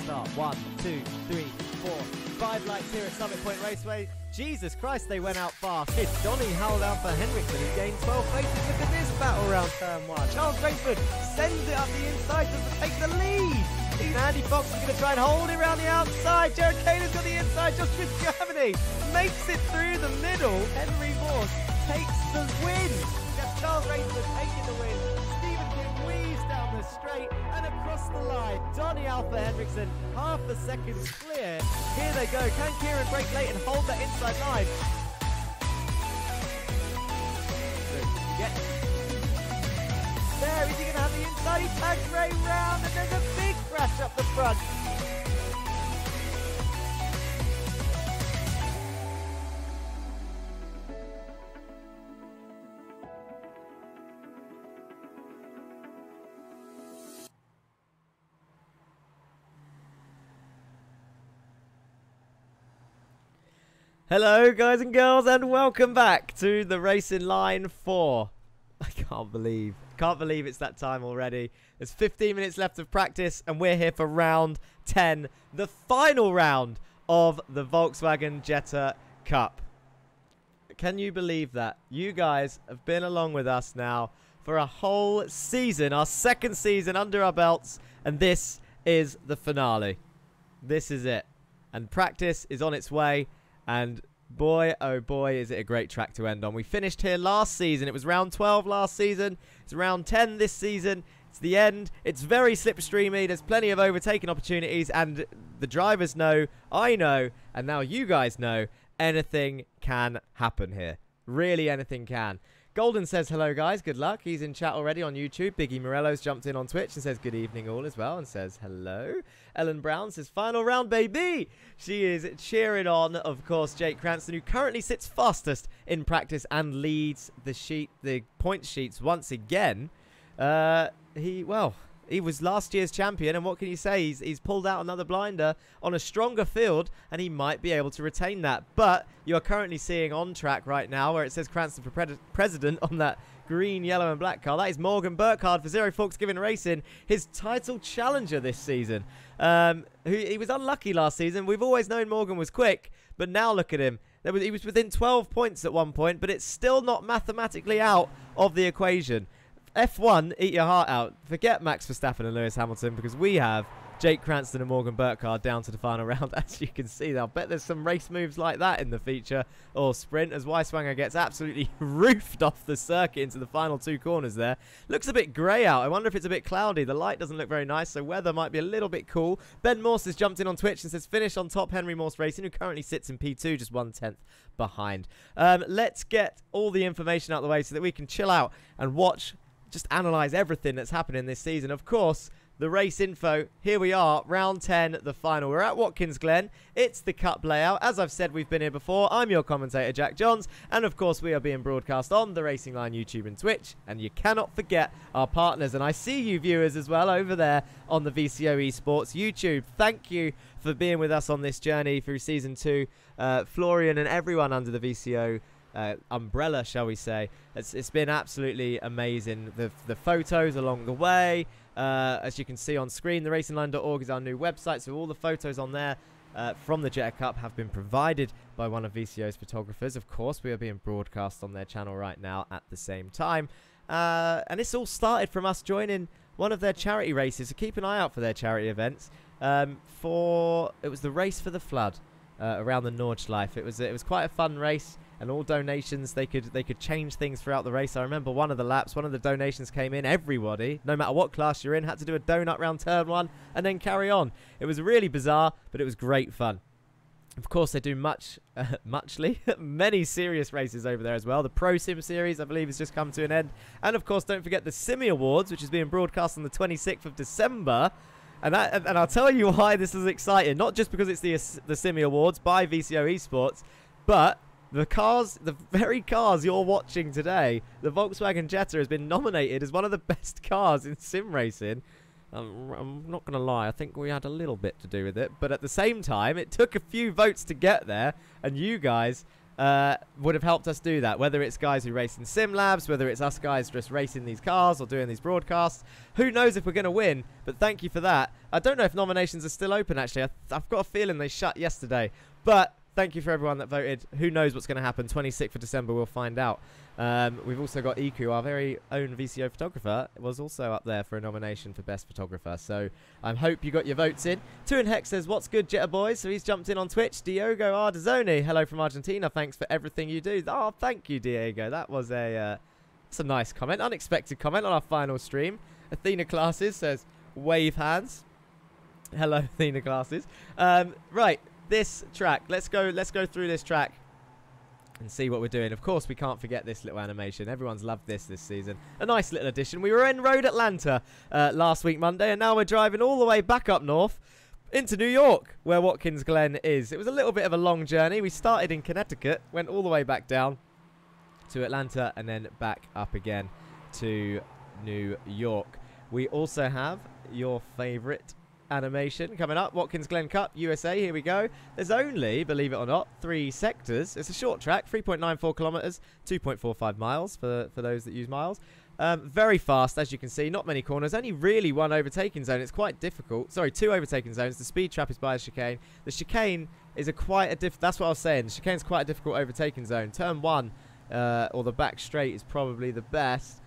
start. 1, 2, 3, 4, 5 lights here at Summit Point Raceway. Jesus Christ, they went out fast. It's Donny Howell down for Henriksen, who's gained 12 places. Look at this battle round turn 1. Charles Rayford sends it up the inside to take the lead. Andy Fox is going to try and hold it around the outside. Jared Kaler's got the inside just with Germany. Makes it through the middle. Henry Morse takes the win. That's Charles Rayford taking the win. Stephen King weaves down the straight and across the line. Donny Alpha Henriksen, half a second clear. Here they go. Can Kieran break late and hold that inside line? There, is he going to have the inside? He tags Ray round and there's a big crash up the front. Hello guys and girls and welcome back to the Racing Line 4. I can't believe it's that time already. There's 15 minutes left of practice and we're here for round 10, the final round of the Volkswagen Jetta Cup. Can you believe that? You guys have been along with us now for a whole season, our second season under our belts, and this is the finale. This is it. And practice is on its way. And boy, oh boy, is it a great track to end on. We finished here last season. It was round 12 last season. It's round 10 this season. It's the end. It's very slipstreamy. There's plenty of overtaking opportunities. And the drivers know, I know, and now you guys know, anything can happen here. Really, anything can. Golden says, hello guys, good luck. He's in chat already on YouTube. Biggie Morello's jumped in on Twitch and says good evening all as well and says hello. Ellen Brown says final round baby. She is cheering on, of course, Jake Cranston, who currently sits fastest in practice and leads the point sheets once again. He was last year's champion, and what can you say? He's pulled out another blinder on a stronger field, and he might be able to retain that. But you're currently seeing on track right now where it says Cranston for president on that green, yellow, and black car. That is Morgan Burkhart for Zero Forks Given Racing, his title challenger this season. He was unlucky last season. We've always known Morgan was quick, but now look at him. He was within 12 points at one point, but it's still not mathematically out of the equation. F1, eat your heart out. Forget Max Verstappen and Lewis Hamilton because we have Jake Cranston and Morgan Burkhart down to the final round. As you can see, I'll bet there's some race moves like that in the feature or sprint as Weiswanger gets absolutely roofed off the circuit into the final two corners there. Looks a bit grey out. I wonder if it's a bit cloudy. The light doesn't look very nice, so weather might be a little bit cool. Ben Morse has jumped in on Twitch and says finish on top Henry Morse Racing, who currently sits in P2, just 1/10 behind. Let's get all the information out of the way so that we can chill out and watch, just analyse everything that's happening this season. Of course, the race info. Here we are, round 10, the final. We're at Watkins Glen. It's the Cup layout. As I've said, we've been here before. I'm your commentator, Jack Johns. And of course, we are being broadcast on the Racing Line YouTube and Twitch. And you cannot forget our partners. And I see you viewers as well over there on the VCO Esports YouTube. Thank you for being with us on this journey through Season 2. Florian and everyone under the VCO umbrella, shall we say. It's been absolutely amazing. The photos along the way, as you can see on screen, theracingline.org is our new website, so all the photos on there from the Jetta Cup have been provided by one of VCO's photographers. Of course, we are being broadcast on their channel right now at the same time, and this all started from us joining one of their charity races, so keep an eye out for their charity events. It was the Race for the Flood around the Nordschleife. It was quite a fun race. And all donations, they could change things throughout the race. I remember one of the laps, one of the donations came in. Everybody, no matter what class you're in, had to do a donut round turn 1 and then carry on. It was really bizarre, but it was great fun. Of course, they do many serious races over there as well. The Pro Sim Series, I believe, has just come to an end. And of course, don't forget the Simi Awards, which is being broadcast on the 26th of December. And I'll tell you why this is exciting. Not just because it's the Simi Awards by VCO Esports, but the very cars you're watching today, the Volkswagen Jetta has been nominated as one of the best cars in sim racing. I'm not going to lie, I think we had a little bit to do with it. But at the same time, it took a few votes to get there. And you guys would have helped us do that. Whether it's guys who race in sim labs, whether it's us guys just racing these cars or doing these broadcasts. Who knows if we're going to win, but thank you for that. I don't know if nominations are still open, actually. I've got a feeling they shut yesterday. But thank you for everyone that voted. Who knows what's going to happen? 26th of December, we'll find out. We've also got Iku, our very own VCO photographer, was also up there for a nomination for Best Photographer. So I hope you got your votes in. Two and Hex says, what's good, Jetta boys? So he's jumped in on Twitch. Diogo Ardazzoni, hello from Argentina. Thanks for everything you do. Oh, thank you, Diego. That was that's a nice comment. Unexpected comment on our final stream. Athena Classes says, wave hands. Hello, Athena Classes. Right, this track. Let's go through this track and see what we're doing. Of course, we can't forget this little animation. Everyone's loved this season. A nice little addition. We were in Road Atlanta last week, Monday, and now we're driving all the way back up north into New York, where Watkins Glen is. It was a little bit of a long journey. We started in Connecticut, went all the way back down to Atlanta, and then back up again to New York. We also have your favorite animation coming up. Watkins Glen Cup, USA. Here we go. There's only, believe it or not, 3 sectors. It's a short track, 3.94 kilometers, 2.45 miles for those that use miles. Very fast, as you can see. Not many corners. Only really 1 overtaking zone. It's quite difficult. Sorry, 2 overtaking zones. The speed trap is by a chicane. The chicane is that's what I was saying. The chicane's quite a difficult overtaking zone. Turn 1, or the back straight, is probably the best.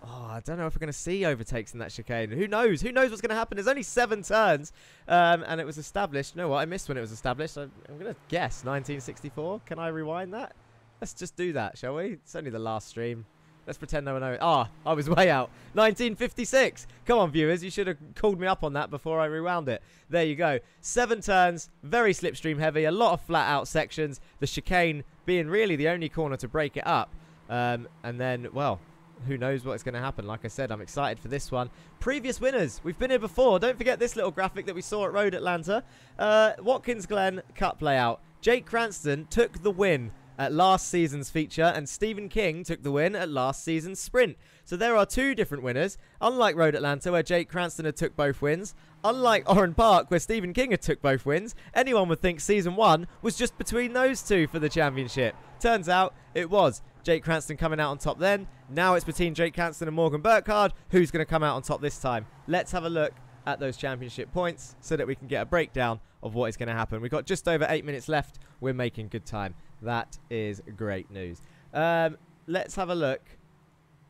Oh, I don't know if we're going to see overtakes in that chicane. Who knows? Who knows what's going to happen? There's only 7 turns, and it was established. You know what? I missed when it was established. I'm going to guess 1964. Can I rewind that? Let's just do that, shall we? It's only the last stream. Let's pretend no one knows. Ah, I was way out. 1956. Come on, viewers. You should have called me up on that before I rewound it. There you go. 7 turns, very slipstream heavy, a lot of flat out sections. The chicane being really the only corner to break it up. And then, well, who knows what's going to happen. Like I said, I'm excited for this one. Previous winners. We've been here before. Don't forget this little graphic that we saw at Road Atlanta. Watkins Glen Cup layout. Jake Cranston took the win at last season's feature, and Stephen King took the win at last season's sprint. So there are 2 different winners. Unlike Road Atlanta, where Jake Cranston had took both wins. Unlike Oran Park, where Stephen King had took both wins. Anyone would think season 1 was just between those 2 for the championship. Turns out it was. Jake Cranston coming out on top then. Now it's between Jake Cranston and Morgan Burkhart. Who's going to come out on top this time? Let's have a look at those championship points so that we can get a breakdown of what is going to happen. We've got just over 8 minutes left. We're making good time. That is great news. Let's have a look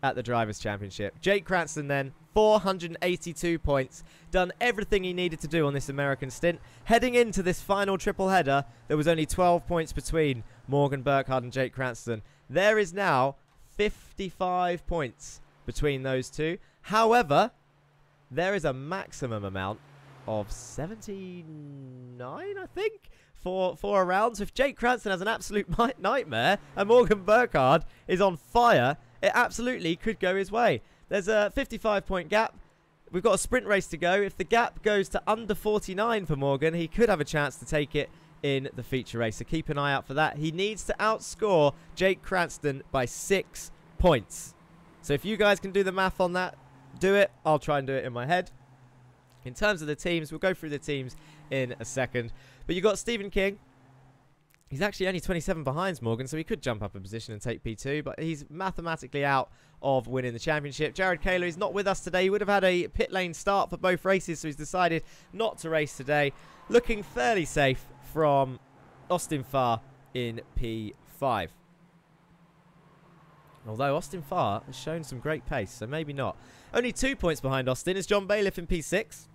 at the Drivers' Championship. Jake Cranston then, 482 points. Done everything he needed to do on this American stint. Heading into this final triple header, there was only 12 points between Morgan Burkhart and Jake Cranston. There is now 55 points between those 2. However, there is a maximum amount of 79, I think, for a round. So if Jake Cranston has an absolute nightmare and Morgan Burkhart is on fire, it absolutely could go his way. There's a 55-point gap. We've got a sprint race to go. If the gap goes to under 49 for Morgan, he could have a chance to take it in the feature race. So keep an eye out for that. He needs to outscore Jake Cranston by 6 points. So if you guys can do the math on that, do it. I'll try and do it in my head. In terms of the teams, we'll go through the teams in a second. But you've got Stephen King. He's actually only 27 behind Morgan, so he could jump up a position and take P2, but he's mathematically out of winning the championship. Jared Kaler is not with us today. He would have had a pit lane start for both races, so he's decided not to race today. Looking fairly safe from Austin Farr in P5. Although Austin Farr has shown some great pace, so maybe not. Only 2 points behind Austin is John Bailiff in P6.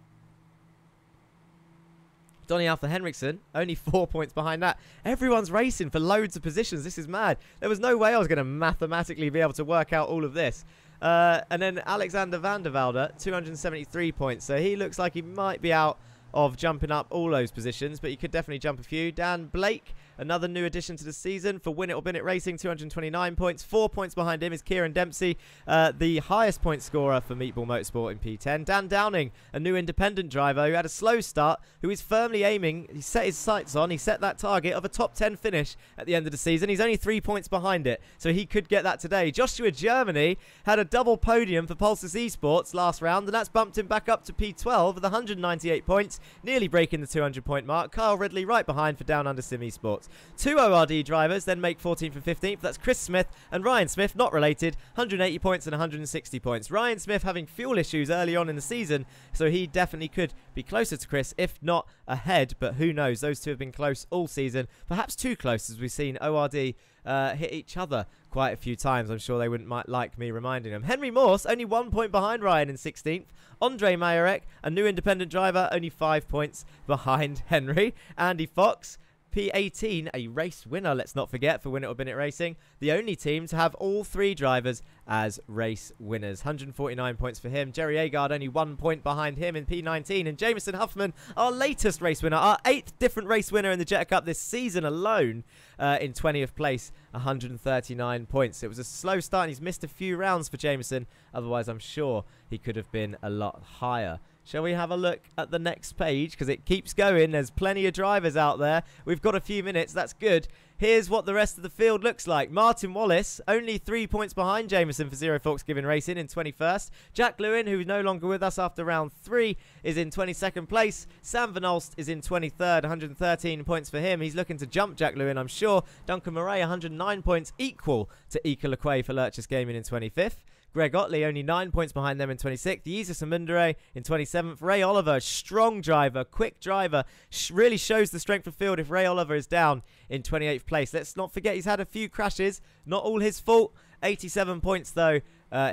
Donny Alpha Henriksen, only 4 points behind that. Everyone's racing for loads of positions. This is mad. There was no way I was going to mathematically be able to work out all of this. And then Alexander van der Velde, 273 points. So he looks like he might be out of jumping up all those positions, but he could definitely jump a few. Dan Blake, another new addition to the season for Win It or Bin It Racing, 229 points. 4 points behind him is Kieran Dempsey, the highest point scorer for Meatball Motorsport in P10. Dan Downing, a new independent driver who had a slow start, who is firmly aiming, he set his sights on, he set that target of a top 10 finish at the end of the season. He's only 3 points behind it, so he could get that today. Joshua Germany had a double podium for Pulsus Esports last round, and that's bumped him back up to P12 with 198 points, nearly breaking the 200 point mark. Kyle Ridley right behind for Down Under Sim Esports. Two ORD drivers then make 14th and 15th. That's Chris Smith and Ryan Smith, not related, 180 points and 160 points. Ryan Smith having fuel issues early on in the season, so he definitely could be closer to Chris, if not ahead, but who knows. Those two have been close all season, perhaps too close, as we've seen ORD hit each other quite a few times. I'm sure they wouldn't like me reminding them. Henry Morse, only 1 point behind Ryan in 16th. Andre Majorek, a new independent driver, only 5 points behind Henry. Andy Fox, P18, a race winner, let's not forget, for Win It or Bin It Racing. The only team to have all 3 drivers as race winners. 149 points for him. Jerry Agard only 1 point behind him in P19. And Jameson Huffman, our latest race winner, our 8th different race winner in the Jetta Cup this season alone, in 20th place, 139 points. It was a slow start and he's missed a few rounds for Jameson. Otherwise, I'm sure he could have been a lot higher. Shall we have a look at the next page? Because it keeps going. There's plenty of drivers out there. We've got a few minutes. That's good. Here's what the rest of the field looks like. Martin Wallace, only 3 points behind Jameson for Zero Forks Given Racing in 21st. Jack Lewin, who is no longer with us after round 3, is in 22nd place. Sam Van Olst is in 23rd, 113 points for him. He's looking to jump Jack Lewin, I'm sure. Duncan Murray, 109 points, equal to Ika Lequay for Lurchas Gaming in 25th. Greg Otley, only 9 points behind them in 26th. Yeezus Amundere in 27th. Ray Oliver, strong driver, quick driver. Really shows the strength of field if Ray Oliver is down in 28th place. Let's not forget he's had a few crashes. Not all his fault. 87 points, though.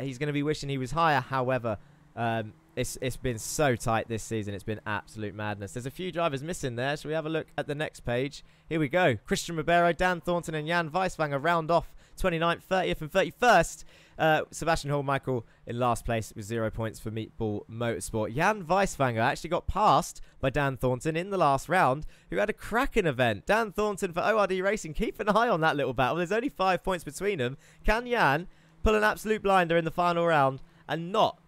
He's going to be wishing he was higher. However, it's been so tight this season. It's been absolute madness. There's a few drivers missing there. Shall we have a look at the next page? Here we go. Christian Ribeiro, Dan Thornton and Jan Weiswanger round off 29th, 30th and 31st. Sebastian Hall-Michael in last place with 0 points for Meatball Motorsport. Jan Weiswanger actually got passed by Dan Thornton in the last round, who had a cracking event. Dan Thornton for ORD Racing. Keep an eye on that little battle. There's only 5 points between them. Can Jan pull an absolute blinder in the final round and not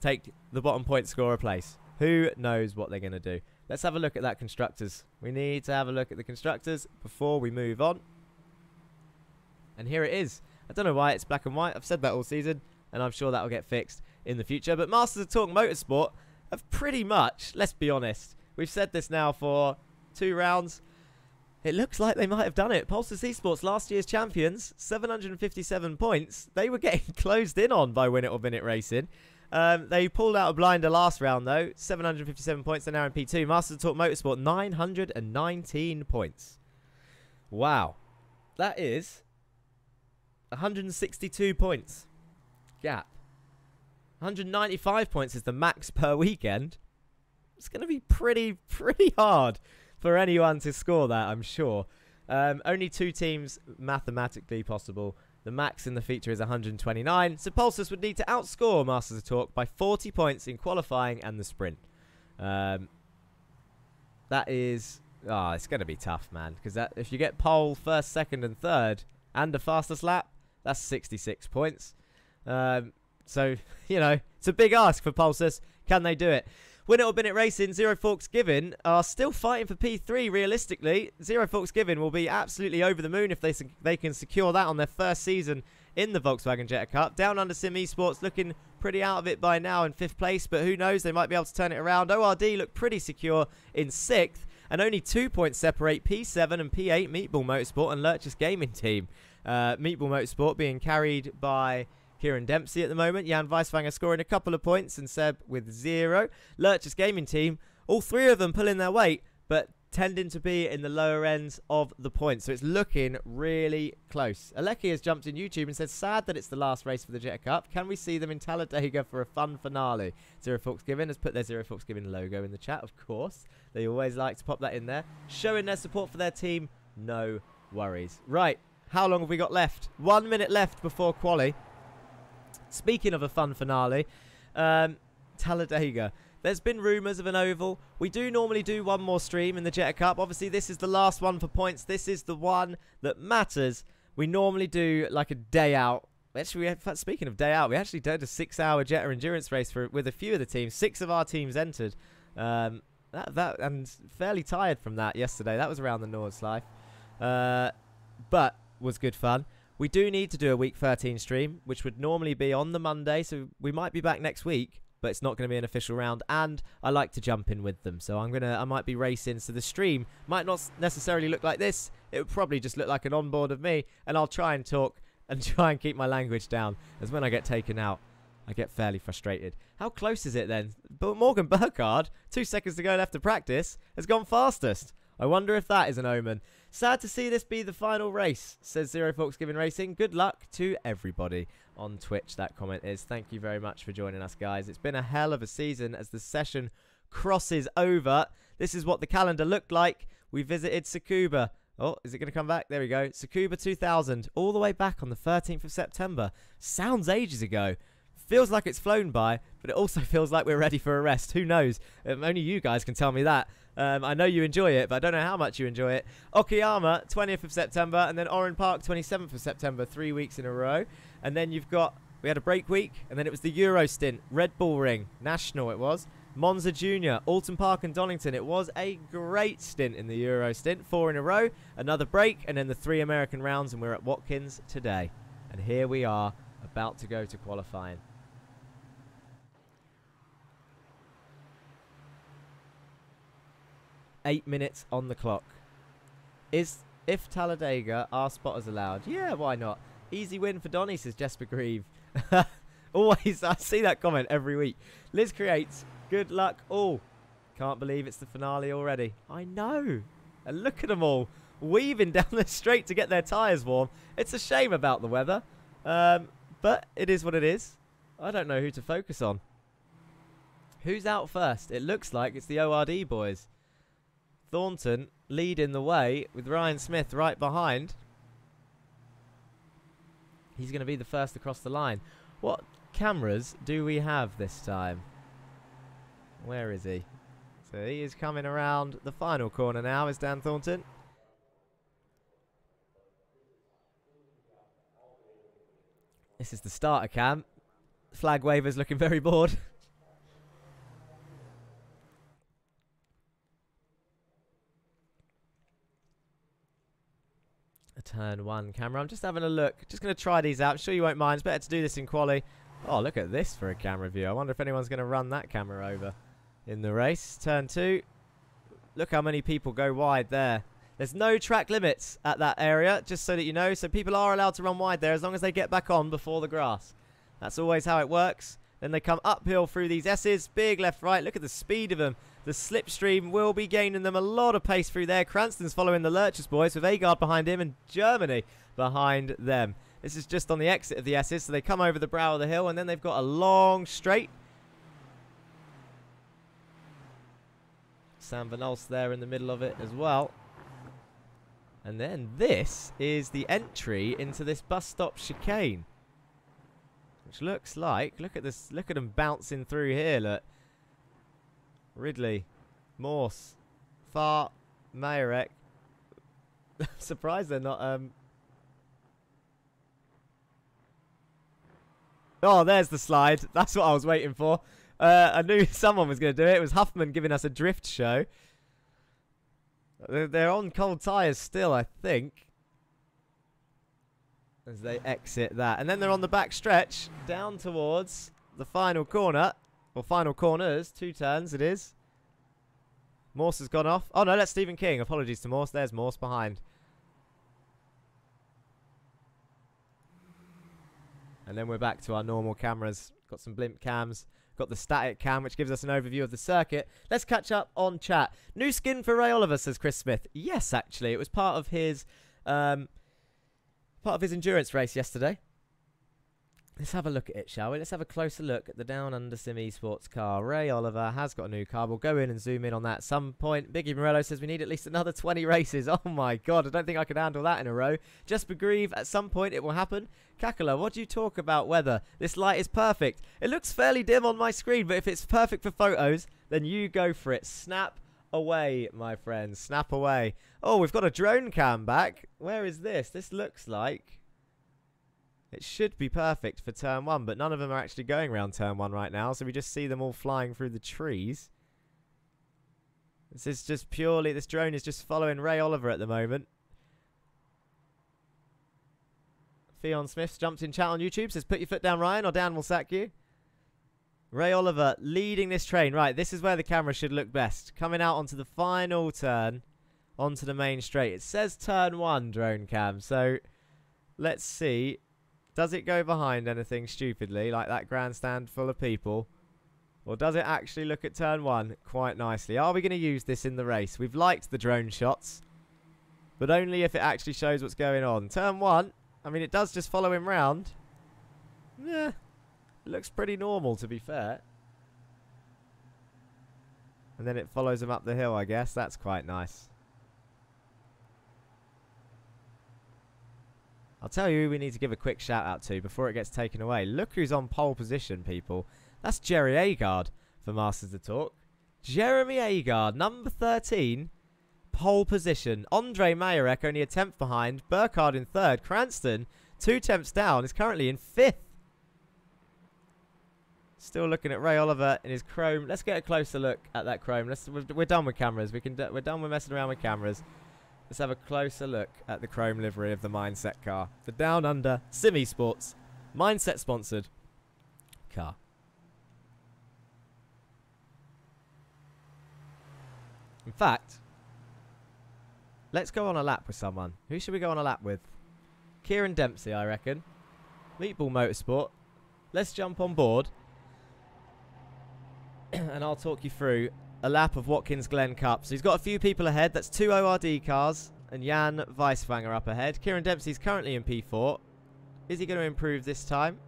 take the bottom point scorer place? Who knows what they're going to do? Let's have a look at that Constructors. We need to have a look at the Constructors before we move on. And here it is. I don't know why it's black and white. I've said that all season, and I'm sure that will get fixed in the future. But Masters of Talk Motorsport have pretty much, let's be honest, we've said this now for 2 rounds. It looks like they might have done it. Pulsars Esports, last year's champions, 757 points. They were getting closed in on by Win It or Bin It Racing. They pulled out a blinder last round, though. 757 points. They're now in P2. Masters of Talk Motorsport, 919 points. Wow. That is 162 points gap. 195 points is the max per weekend. It's going to be pretty hard for anyone to score that, I'm sure. Only 2 teams mathematically possible. The max in the feature is 129. So Pulsars would need to outscore Masters of Talk by 40 points in qualifying and the sprint. That is... Oh, it's going to be tough, man. Because if you get pole, first, second and third and the fastest lap, that's 66 points. So, you know, it's a big ask for Pulsars. Can they do it? Win It or Bin It Racing, Zero Forks Given are still fighting for P3 realistically. Zero Forks Given will be absolutely over the moon if they can secure that on their first season in the Volkswagen Jetta Cup. Down Under Sim Esports looking pretty out of it by now in 5th place, but who knows, they might be able to turn it around. ORD look pretty secure in 6th, and only 2 points separate P7 and P8 Meatball Motorsport and Lurchas Gaming Team. Meatball Motorsport being carried by Kieran Dempsey at the moment. Jan Weiswanger scoring a couple of points and Seb with 0. Lurchas Gaming Team, all 3 of them pulling their weight, but tending to be in the lower ends of the points. So it's looking really close. Aleki has jumped in YouTube and said, sad that it's the last race for the Jetta Cup. Can we see them in Talladega for a fun finale? Zero Forks Given has put their Zero Forks Given logo in the chat, of course. They always like to pop that in there. Showing their support for their team. No worries. Right. How long have we got left? 1 minute left before quali. Speaking of a fun finale, Talladega. There's been rumours of an oval. We do normally do one more stream in the Jetta Cup. Obviously, this is the last one for points. This is the one that matters. We normally do like a day out. Actually, speaking of day out, we actually did a 6-hour Jetta endurance race with a few of the teams. 6 of our teams entered. And fairly tired from that yesterday. That was around the Nordslife. But was good fun. We do need to do a week 13 stream, which would normally be on the Monday, so we might be back next week. but it's not going to be an official round, and I like to jump in with them. So I might be racing, so the stream might not necessarily look like this. It would probably just look like an onboard of me, and I'll try and talk and try and keep my language down, as when I get taken out, I get fairly frustrated. How close is it then? But Morgan Burkhart, 2 seconds to go left to practice, has gone fastest. I wonder if that is an omen. Sad to see this be the final race, says Zero Forks Given Racing. Good luck to everybody on Twitch, that comment is. Thank you very much for joining us, guys. It's been a hell of a season as the session crosses over. This is what the calendar looked like. We visited Tsukuba. Oh, is it going to come back? There we go. Tsukuba 2000, all the way back on the 13th of September. Sounds ages ago. Feels like it's flown by, but it also feels like we're ready for a rest. Who knows? Only you guys can tell me that. I know you enjoy it, but I don't know how much you enjoy it. Okayama, 20th of September, and then Oran Park, 27th of September, 3 weeks in a row. And then we had a break week, and then it was the Euro stint, Red Bull Ring, National it was, Monza Junior, Alton Park and Donington. It was a great stint in the Euro stint, 4 in a row, another break, and then the 3 American rounds, and we're at Watkins today. And here we are, about to go to qualifying. 8 minutes on the clock. If Talladega, are spotters allowed? Yeah, why not? Easy win for Donny, says Jesper Grieve. Always, I see that comment every week. Liz creates, good luck all. Can't believe it's the finale already. I know. And look at them all weaving down the straight to get their tyres warm. It's a shame about the weather. But it is what it is. I don't know who to focus on. Who's out first? It looks like it's the ORD boys. Thornton leading the way with Ryan Smith right behind. He's going to be the first across the line. What cameras do we have this time? Where is he? So he is coming around the final corner now, is Dan Thornton. This is the starter cam. Flag waver's looking very bored. A turn 1 camera. I'm just having a look. Just going to try these out. I'm sure you won't mind. It's better to do this in quali. Oh, look at this for a camera view. I wonder if anyone's going to run that camera over in the race. Turn 2. Look how many people go wide there. There's no track limits at that area, just so that you know. So people are allowed to run wide there as long as they get back on before the grass. That's always how it works. Then they come uphill through these S's. Big left, right. Look at the speed of them. The slipstream will be gaining them a lot of pace through there. Cranston's following the Lurchers boys with Agard behind him and Germany behind them. This is just on the exit of the S's, so they come over the brow of the hill and then they've got a long straight. Sam Van Olst there in the middle of it as well. And then this is the entry into this bus stop chicane. Which looks like, look at this, look at them bouncing through here, look. Ridley, Morse, Fart, Mayerek. I'm surprised they're not, Oh, there's the slide. That's what I was waiting for. I knew someone was going to do it. It was Huffman giving us a drift show. They're on cold tyres still, I think. As they exit that. And then they're on the back stretch down towards the final corner. Or final corners. 2 turns it is. Morse has gone off. Oh no, that's Stephen King. Apologies to Morse. There's Morse behind. And then we're back to our normal cameras. Got some blimp cams. Got the static cam, which gives us an overview of the circuit. Let's catch up on chat. New skin for Ray Oliver, says Chris Smith. Yes, actually. It was part of his endurance race yesterday. Let's have a look at it, shall we? Let's have a closer look at the Down Under Sim Esports car. Ray Oliver has got a new car. We'll go in and zoom in on that at some point. Biggie Morello says we need at least another 20 races. Oh my god, I don't think I can handle that in a row. Just Grieve, at some point it will happen. Kakala, what do you talk about weather? This light is perfect. It looks fairly dim on my screen, but if it's perfect for photos, then you go for it. Snap away, my friends. Snap away. Oh, we've got a drone cam back. Where is this? This looks like... It should be perfect for turn 1, but none of them are actually going around turn 1 right now, so we just see them all flying through the trees. This is just purely... This drone is just following Ray Oliver at the moment. Theon Smith's jumped in chat on YouTube, says put your foot down, Ryan, or Dan will sack you. Ray Oliver leading this train. Right, this is where the camera should look best. Coming out onto the final turn, onto the main straight. It says turn 1, drone cam. So, let's see. Does it go behind anything stupidly, like that grandstand full of people? Or does it actually look at turn 1 quite nicely? Are we going to use this in the race? We've liked the drone shots, but only if it actually shows what's going on. Turn 1, I mean, it does just follow him round. Yeah. Looks pretty normal, to be fair. And then it follows him up the hill, I guess. That's quite nice. I'll tell you who we need to give a quick shout out to before it gets taken away. Look who's on pole position, people. That's Jerry Agard for Masters of Talk. Jeremy Agard, number 13, pole position. Andre Mayerek only a 10th behind. Burkhart in 3rd. Cranston, 2 tenths down, is currently in 5th. Still looking at Ray Oliver in his chrome. Let's get a closer look at that chrome. We're done with cameras. We're done with messing around with cameras. Let's have a closer look at the chrome livery of the Mindset car. The Down Under Simi Sports Mindset sponsored car. In fact, let's go on a lap with someone. Who should we go on a lap with? Kieran Dempsey, I reckon. Meatball Motorsport. Let's jump on board. And I'll talk you through a lap of Watkins Glen Cup. So he's got a few people ahead. That's 2 ORD cars and Jan Weisswanger up ahead. Kieran Dempsey's currently in P4. Is he going to improve this time?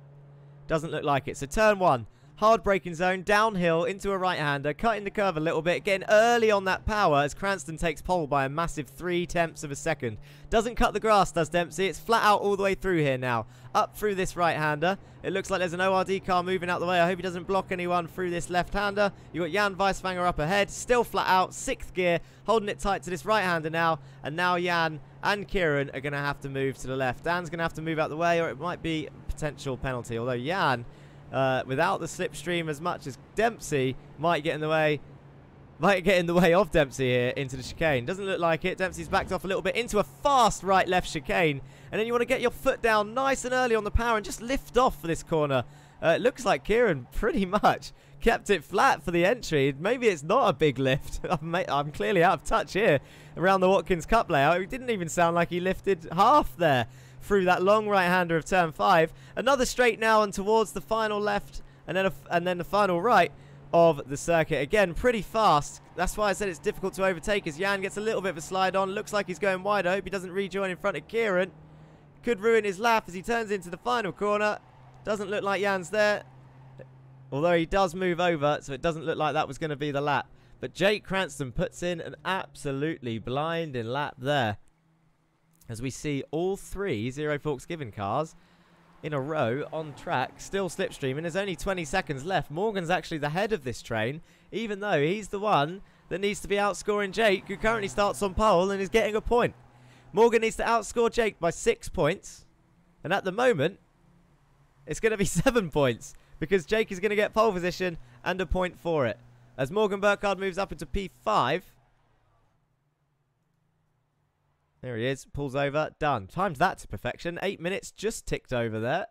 Doesn't look like it. So turn 1. Hard braking zone, downhill into a right-hander, cutting the curve a little bit, getting early on that power as Cranston takes pole by a massive 3 tenths of a second. Doesn't cut the grass, does Dempsey. It's flat out all the way through here now. Up through this right-hander. It looks like there's an ORD car moving out the way. I hope he doesn't block anyone through this left-hander. You've got Jan Weisswanger up ahead, still flat out, 6th gear, holding it tight to this right-hander now. And now Jan and Kieran are going to have to move to the left. Dan's going to have to move out the way, or it might be a potential penalty. Although Jan, without the slipstream as much as Dempsey, might get in the way. Might get in the way of Dempsey here into the chicane. Doesn't look like it. Dempsey's backed off a little bit into a fast right-left chicane. And then you want to get your foot down nice and early on the power and just lift off for this corner. It looks like Kieran pretty much kept it flat for the entry. Maybe it's not a big lift. I'm clearly out of touch here around the Watkins Cup layout. It didn't even sound like he lifted half there through that long right-hander of turn 5. Another straight now and towards the final left and then the final right of the circuit. Again, pretty fast. That's why I said it's difficult to overtake as Jan gets a little bit of a slide on. Looks like he's going wide. I hope he doesn't rejoin in front of Kieran. Could ruin his lap as he turns into the final corner. Doesn't look like Jan's there. Although he does move over, so it doesn't look like that was going to be the lap. But Jake Cranston puts in an absolutely blinding lap there. As we see all 3 Zero Forks Given cars in a row on track, still slipstreaming. There's only 20 seconds left. Morgan's actually the head of this train, even though he's the one that needs to be outscoring Jake, who currently starts on pole and is getting a point. Morgan needs to outscore Jake by 6 points. And at the moment, it's going to be 7 points because Jake is going to get pole position and a point for it. As Morgan Burkhart moves up into P5. There he is. Pulls over. Done. Times that to perfection. 8 minutes just ticked over there.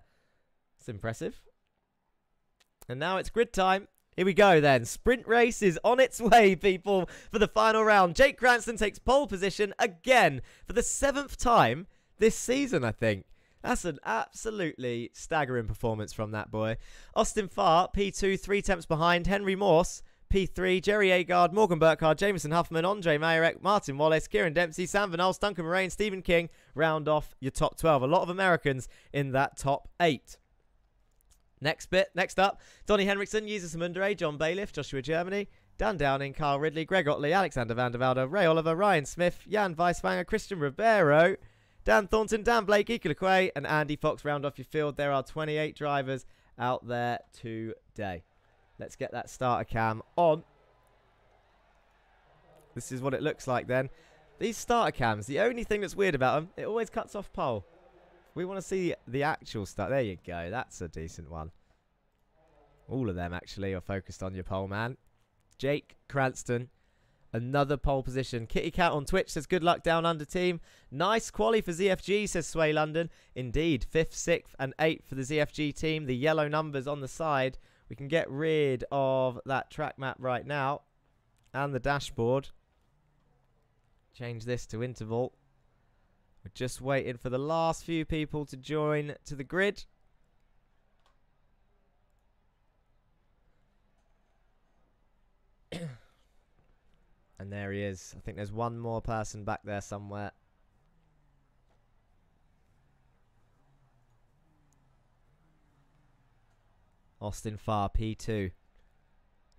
It's impressive. And now it's grid time. Here we go then. Sprint race is on its way, people, for the final round. Jake Cranston takes pole position again for the 7th time this season, I think. That's an absolutely staggering performance from that boy. Austin Farr, P2, 3 tenths behind. Henry Morse, P3, Jerry Agard, Morgan Burkhart, Jameson Huffman, Andre Mayerek, Martin Wallace, Kieran Dempsey, Sam Van Alst, Duncan Moraine, Stephen King round off your top 12. A lot of Americans in that top 8. Next up, Donny Henriksen, Jesus Mundere, John Bailiff, Joshua Germany, Dan Downing, Carl Ridley, Greg Otley, Alexander Van der Velde, Ray Oliver, Ryan Smith, Jan Weisswanger, Christian Ribeiro, Dan Thornton, Dan Blake, Ike LeQuay, and Andy Fox round off your field. There are 28 drivers out there today. Let's get that starter cam on. This is what it looks like then. These starter cams, the only thing that's weird about them, it always cuts off pole. We want to see the actual start. There you go. That's a decent one. All of them actually are focused on your pole man. Jake Cranston. Another pole position. Kitty Cat on Twitch says, good luck down under team. Nice quali for ZFG, says Sway London. Indeed, 5th, 6th and 8th for the ZFG team. The yellow numbers on the side We can get rid of that track map right now and the dashboard. Change this to interval. We're just waiting for the last few people to join to the grid. And there he is. I think there's one more person back there somewhere. Austin Farr, P2.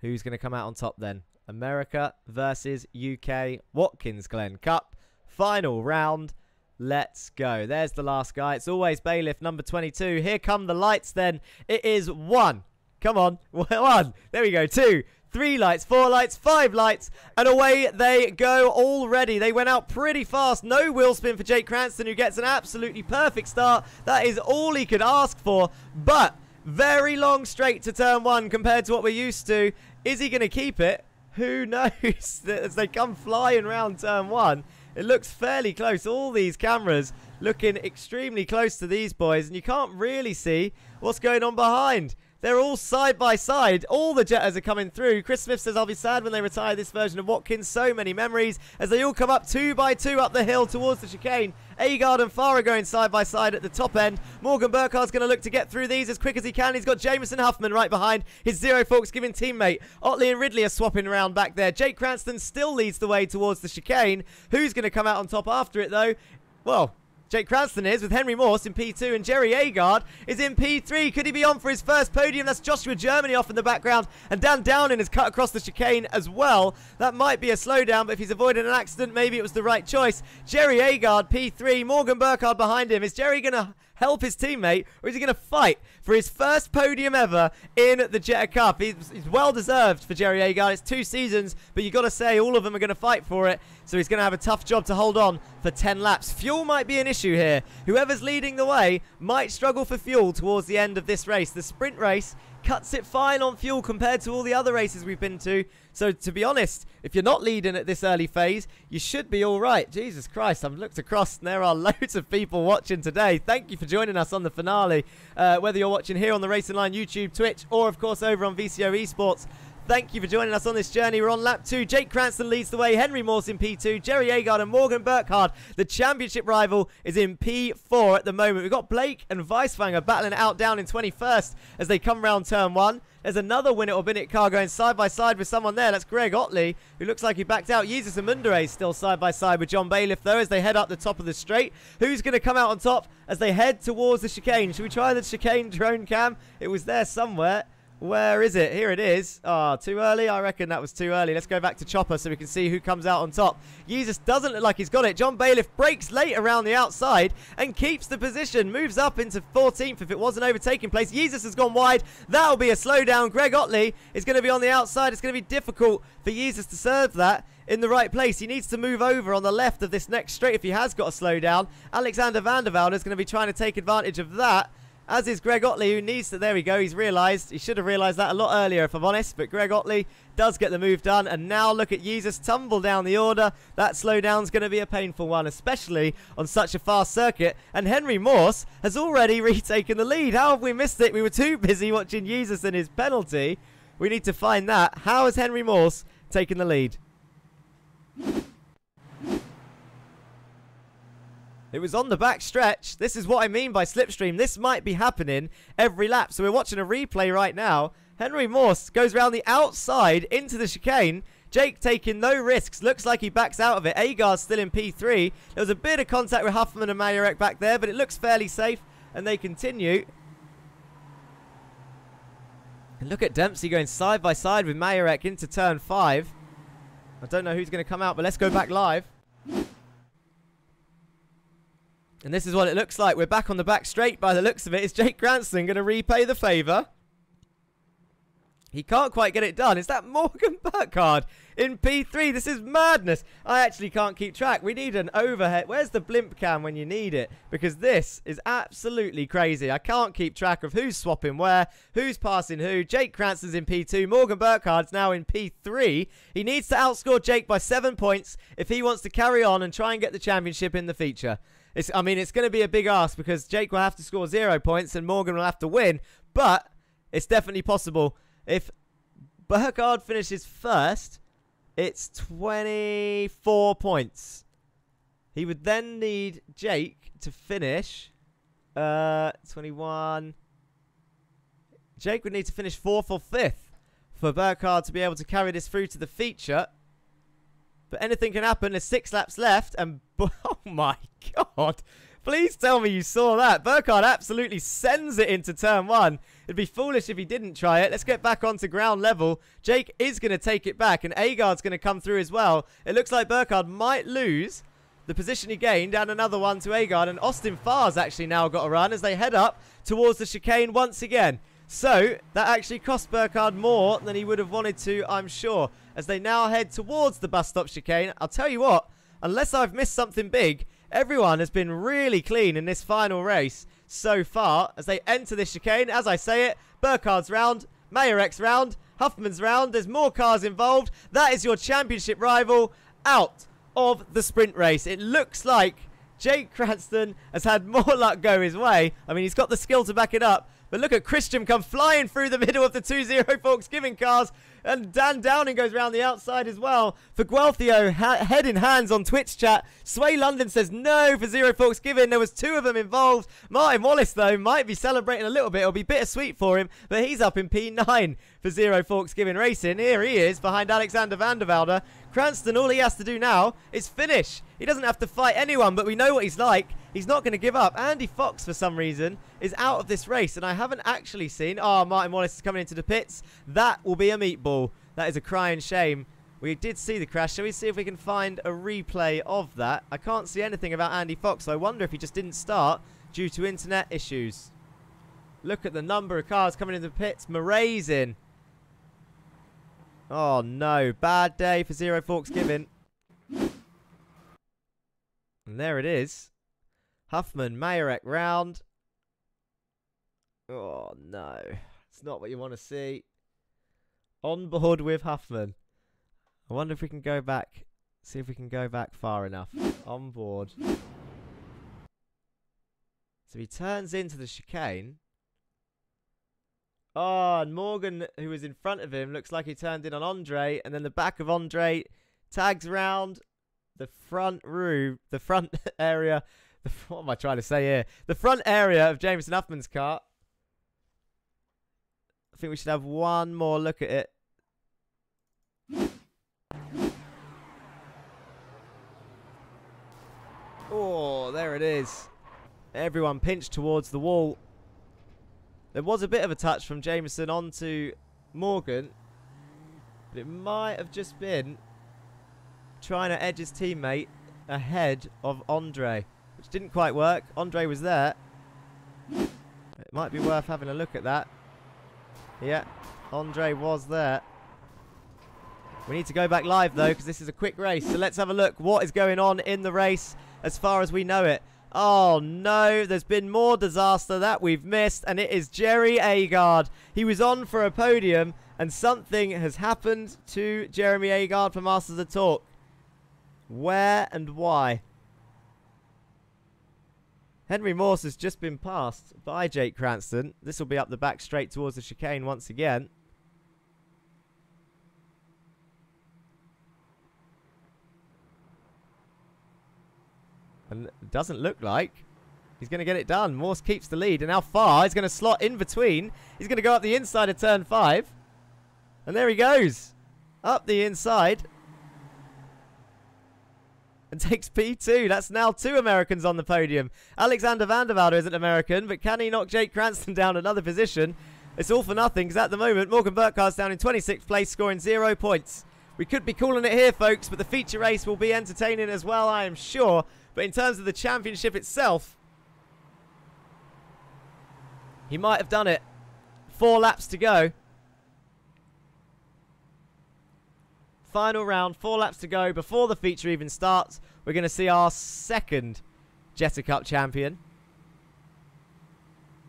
Who's going to come out on top then? America versus UK Watkins Glen Cup. Final round. Let's go. There's the last guy. It's always bailiff number 22. Here come the lights then. It is 1. Come on. 1. There we go. 2. 3 lights, 4 lights, 5 lights, and away they go already. They went out pretty fast. No wheel spin for Jake Cranston, who gets an absolutely perfect start. That is all he could ask for, but very long straight to turn 1 compared to what we're used to. Is he going to keep it? Who knows? As they come flying round turn 1, it looks fairly close. All these cameras looking extremely close to these boys, and you can't really see what's going on behind. They're all side by side. All the Jettas are coming through. Chris Smith says, I'll be sad when they retire this version of Watkins. So many memories as they all come up 2 by 2 up the hill towards the chicane. Agard and Farah going side by side at the top end. Morgan Burkhart's going to look to get through these as quick as he can. He's got Jameson Huffman right behind his Zero Forks giving teammate. Otley and Ridley are swapping around back there. Jake Cranston still leads the way towards the chicane. Who's going to come out on top after it though? Well, Jake Cranston is with Henry Morse in P2 and Jerry Agard is in P3. Could he be on for his first podium? That's Joshua Germany off in the background, and Dan Downing has cut across the chicane as well. That might be a slowdown, but if he's avoided an accident, maybe it was the right choice. Jerry Agard P3, Morgan Burkhart behind him. Is Jerry going to help his teammate, or is he going to fight for his first podium ever in the Jetta Cup? He's well deserved for Jerry Agard. It's 2 seasons, but you've got to say all of them are going to fight for it, so he's going to have a tough job to hold on for 10 laps. Fuel might be an issue here. Whoever's leading the way might struggle for fuel towards the end of this race. The sprint race cuts it fine on fuel compared to all the other races we've been to. So to be honest, if you're not leading at this early phase, you should be all right. Jesus Christ, I've looked across and there are loads of people watching today. Thank you for joining us on the finale. Whether you're watching here on the Racing Line YouTube, Twitch, or of course over on VCO Esports, thank you for joining us on this journey. We're on lap 2. Jake Cranston leads the way. Henry Morse in P2. Jerry Agard and Morgan Burkhart, the championship rival, is in P4 at the moment. We've got Blake and Weiswanger battling it out down in 21st as they come round turn 1. There's another Win It or Bin It car going side by side with someone there. That's Greg Otley, who looks like he backed out. Jesus and Mundere still side by side with John Bailiff, though, as they head up the top of the straight. Who's going to come out on top as they head towards the chicane? Should we try the chicane drone cam? It was there somewhere. Where is it? Here it is. Oh, too early? I reckon that was too early. Let's go back to Chopper so we can see who comes out on top. Jesus doesn't look like he's got it. John Bailiff breaks late around the outside and keeps the position. Moves up into 14th if it wasn't overtaking place. Jesus has gone wide. That'll be a slowdown. Greg Otley is going to be on the outside. It's going to be difficult for Jesus to serve that in the right place. He needs to move over on the left of this next straight if he has got a slowdown. Alexander van der Velde is going to be trying to take advantage of that, as is Greg Otley, who needs to... There we go. He's realised. He should have realised that a lot earlier, if I'm honest. But Greg Otley does get the move done. And now look at Jesus tumble down the order. That slowdown's going to be a painful one, especially on such a fast circuit. And Henry Morse has already retaken the lead. How have we missed it? We were too busy watching Jesus and his penalty. We need to find that. How has Henry Morse taken the lead? It was on the back stretch. This is what I mean by slipstream. This might be happening every lap. So we're watching a replay right now. Henry Morse goes around the outside into the chicane. Jake taking no risks. Looks like he backs out of it. Agard's still in P3. There was a bit of contact with Huffman and Majorek back there, but it looks fairly safe. And they continue. And look at Dempsey going side by side with Majorek into turn 5. I don't know who's going to come out, but let's go back live. And this is what it looks like. We're back on the back straight by the looks of it. Is Jake Cranston going to repay the favour? He can't quite get it done. Is that Morgan Burkhart in P3? This is madness. I actually can't keep track. We need an overhead. Where's the blimp cam when you need it? Because this is absolutely crazy. I can't keep track of who's swapping where, who's passing who. Jake Cranston's in P2. Morgan Burkhart's now in P3. He needs to outscore Jake by 7 points if he wants to carry on and try and get the championship in the feature. I mean, it's going to be a big ask because Jake will have to score 0 points and Morgan will have to win. But It's definitely possible. If Burkhart finishes first, it's 24 points. He would then need Jake to finish 21. Jake would need to finish 4th or 5th for Burkhart to be able to carry this through to the feature. But anything can happen. There's 6 laps left. And oh my God. Please tell me you saw that. Burkhart absolutely sends it into turn 1. It'd be foolish if he didn't try it. Let's get back onto ground level. Jake is going to take it back. And Agard's going to come through as well. It looks like Burkhart might lose the position he gained. And another one to Agard. And Austin Farr's actually now got a run as they head up towards the chicane once again. So, that actually cost Burkhart more than he would have wanted to, I'm sure. As they now head towards the bus stop chicane. I'll tell you what, unless I've missed something big, everyone has been really clean in this final race so far. As they enter this chicane, as I say it, Burkhart's round, Mayorek's round, Huffman's round. There's more cars involved. That is your championship rival out of the sprint race. It looks like Jake Cranston has had more luck go his way. I mean, he's got the skill to back it up. But look at Christian come flying through the middle of the 2 Zero Forks giving cars. And Dan Downing goes around the outside as well. For Guelfio, head in hands on Twitch chat. Sway London says no for Zero Forks Giving. There was 2 of them involved. Martin Wallace, though, might be celebrating a little bit. It'll be bittersweet for him. But he's up in P9 for Zero Forks Giving Racing. Here he is behind Alexander van der Velde. Cranston, all he has to do now is finish. He doesn't have to fight anyone, but we know what he's like. He's not going to give up. Andy Fox, for some reason, is out of this race, and I haven't actually seen... Oh, Martin Wallace is coming into the pits. That will be a meatball. That is a crying shame. We did see the crash. Shall we see if we can find a replay of that? I can't see anything about Andy Fox, so I wonder if he just didn't start due to internet issues. Look at the number of cars coming into the pits. Murray's in. Oh, no. Bad day for Zero Forks Giving. And there it is. Huffman, Mayorek round. Oh, no. It's not what you want to see. On board with Huffman. I wonder if we can go back. See if we can go back far enough. On board. So he turns into the chicane. Oh, and Morgan, who was in front of him, looks like he turned in on Andre. And then the back of Andre tags round the front room, the front area. What am I trying to say here? The front area of Jameson Huffman's car. I think we should have one more look at it. Oh, there it is. Everyone pinched towards the wall. There was a bit of a touch from Jameson onto Morgan. But it might have just been trying to edge his teammate ahead of Andre. Which didn't quite work. Andre was there. It might be worth having a look at that. Yeah, Andre was there. We need to go back live, though, because this is a quick race. So let's have a look what is going on in the race as far as we know it. Oh, no. There's been more disaster that we've missed, and it is Jerry Agard. He was on for a podium, and something has happened to Jeremy Agard for Masters of Talk. Where and why? Henry Morse has just been passed by Jake Cranston. This will be up the back straight towards the chicane once again. And it doesn't look like he's going to get it done. Morse keeps the lead. And how far? He's going to slot in between. He's going to go up the inside of turn 5. And there he goes. Up the inside. And takes P2. That's now 2 Americans on the podium. Alexander van der Velde isn't American, but can he knock Jake Cranston down another position? It's all for nothing, because at the moment, Morgan Burkhart's down in 26th place, scoring 0 points. We could be calling it here, folks, but the feature race will be entertaining as well, I am sure. But in terms of the championship itself, he might have done it. 4 laps to go. Final round, 4 laps to go before the feature even starts. We're going to see our second Jetta Cup champion,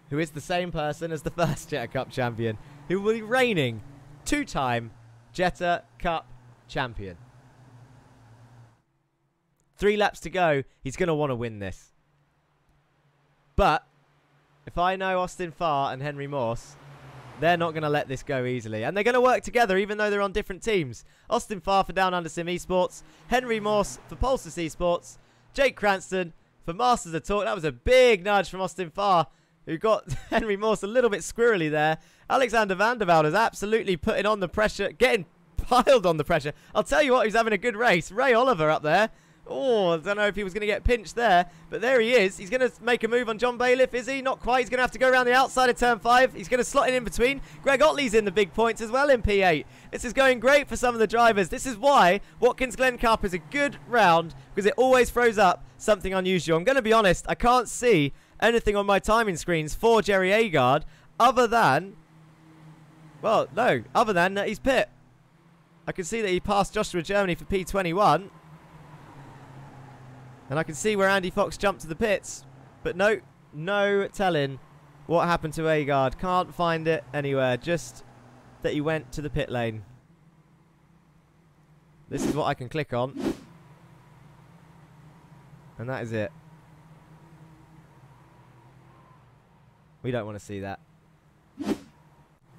who is the same person as the first Jetta Cup champion, who will be reigning 2-time Jetta Cup champion. 3 laps to go. He's going to want to win this. But if I know Austin Farr and Henry Morse, They're not going to let this go easily. And they're going to work together even though they're on different teams. Austin Farr for Down Under Sim Esports. Henry Morse for Pulsus Esports. Jake Cranston for Masters of Talk. That was a big nudge from Austin Farr, who got Henry Morse a little bit squirrely there. Alexander Van der Velde is absolutely putting on the pressure, getting piled on the pressure. I'll tell you what, he's having a good race. Ray Oliver up there. Oh, I don't know if he was going to get pinched there, but there he is. He's going to make a move on John Bailiff, is he? Not quite. He's going to have to go around the outside of turn 5. He's going to slot in between. Greg Otley's in the big points as well in P8. This is going great for some of the drivers. This is why Watkins Glen Cup is a good round, because it always throws up something unusual. I'm going to be honest, I can't see anything on my timing screens for Jerry Agard other than, well, no, other than that he's pit. I can see that he passed Joshua Germany for P21. And I can see where Andy Fox jumped to the pits. But no telling what happened to Agard. Can't find it anywhere. Just that he went to the pit lane. This is what I can click on. And that is it. We don't want to see that.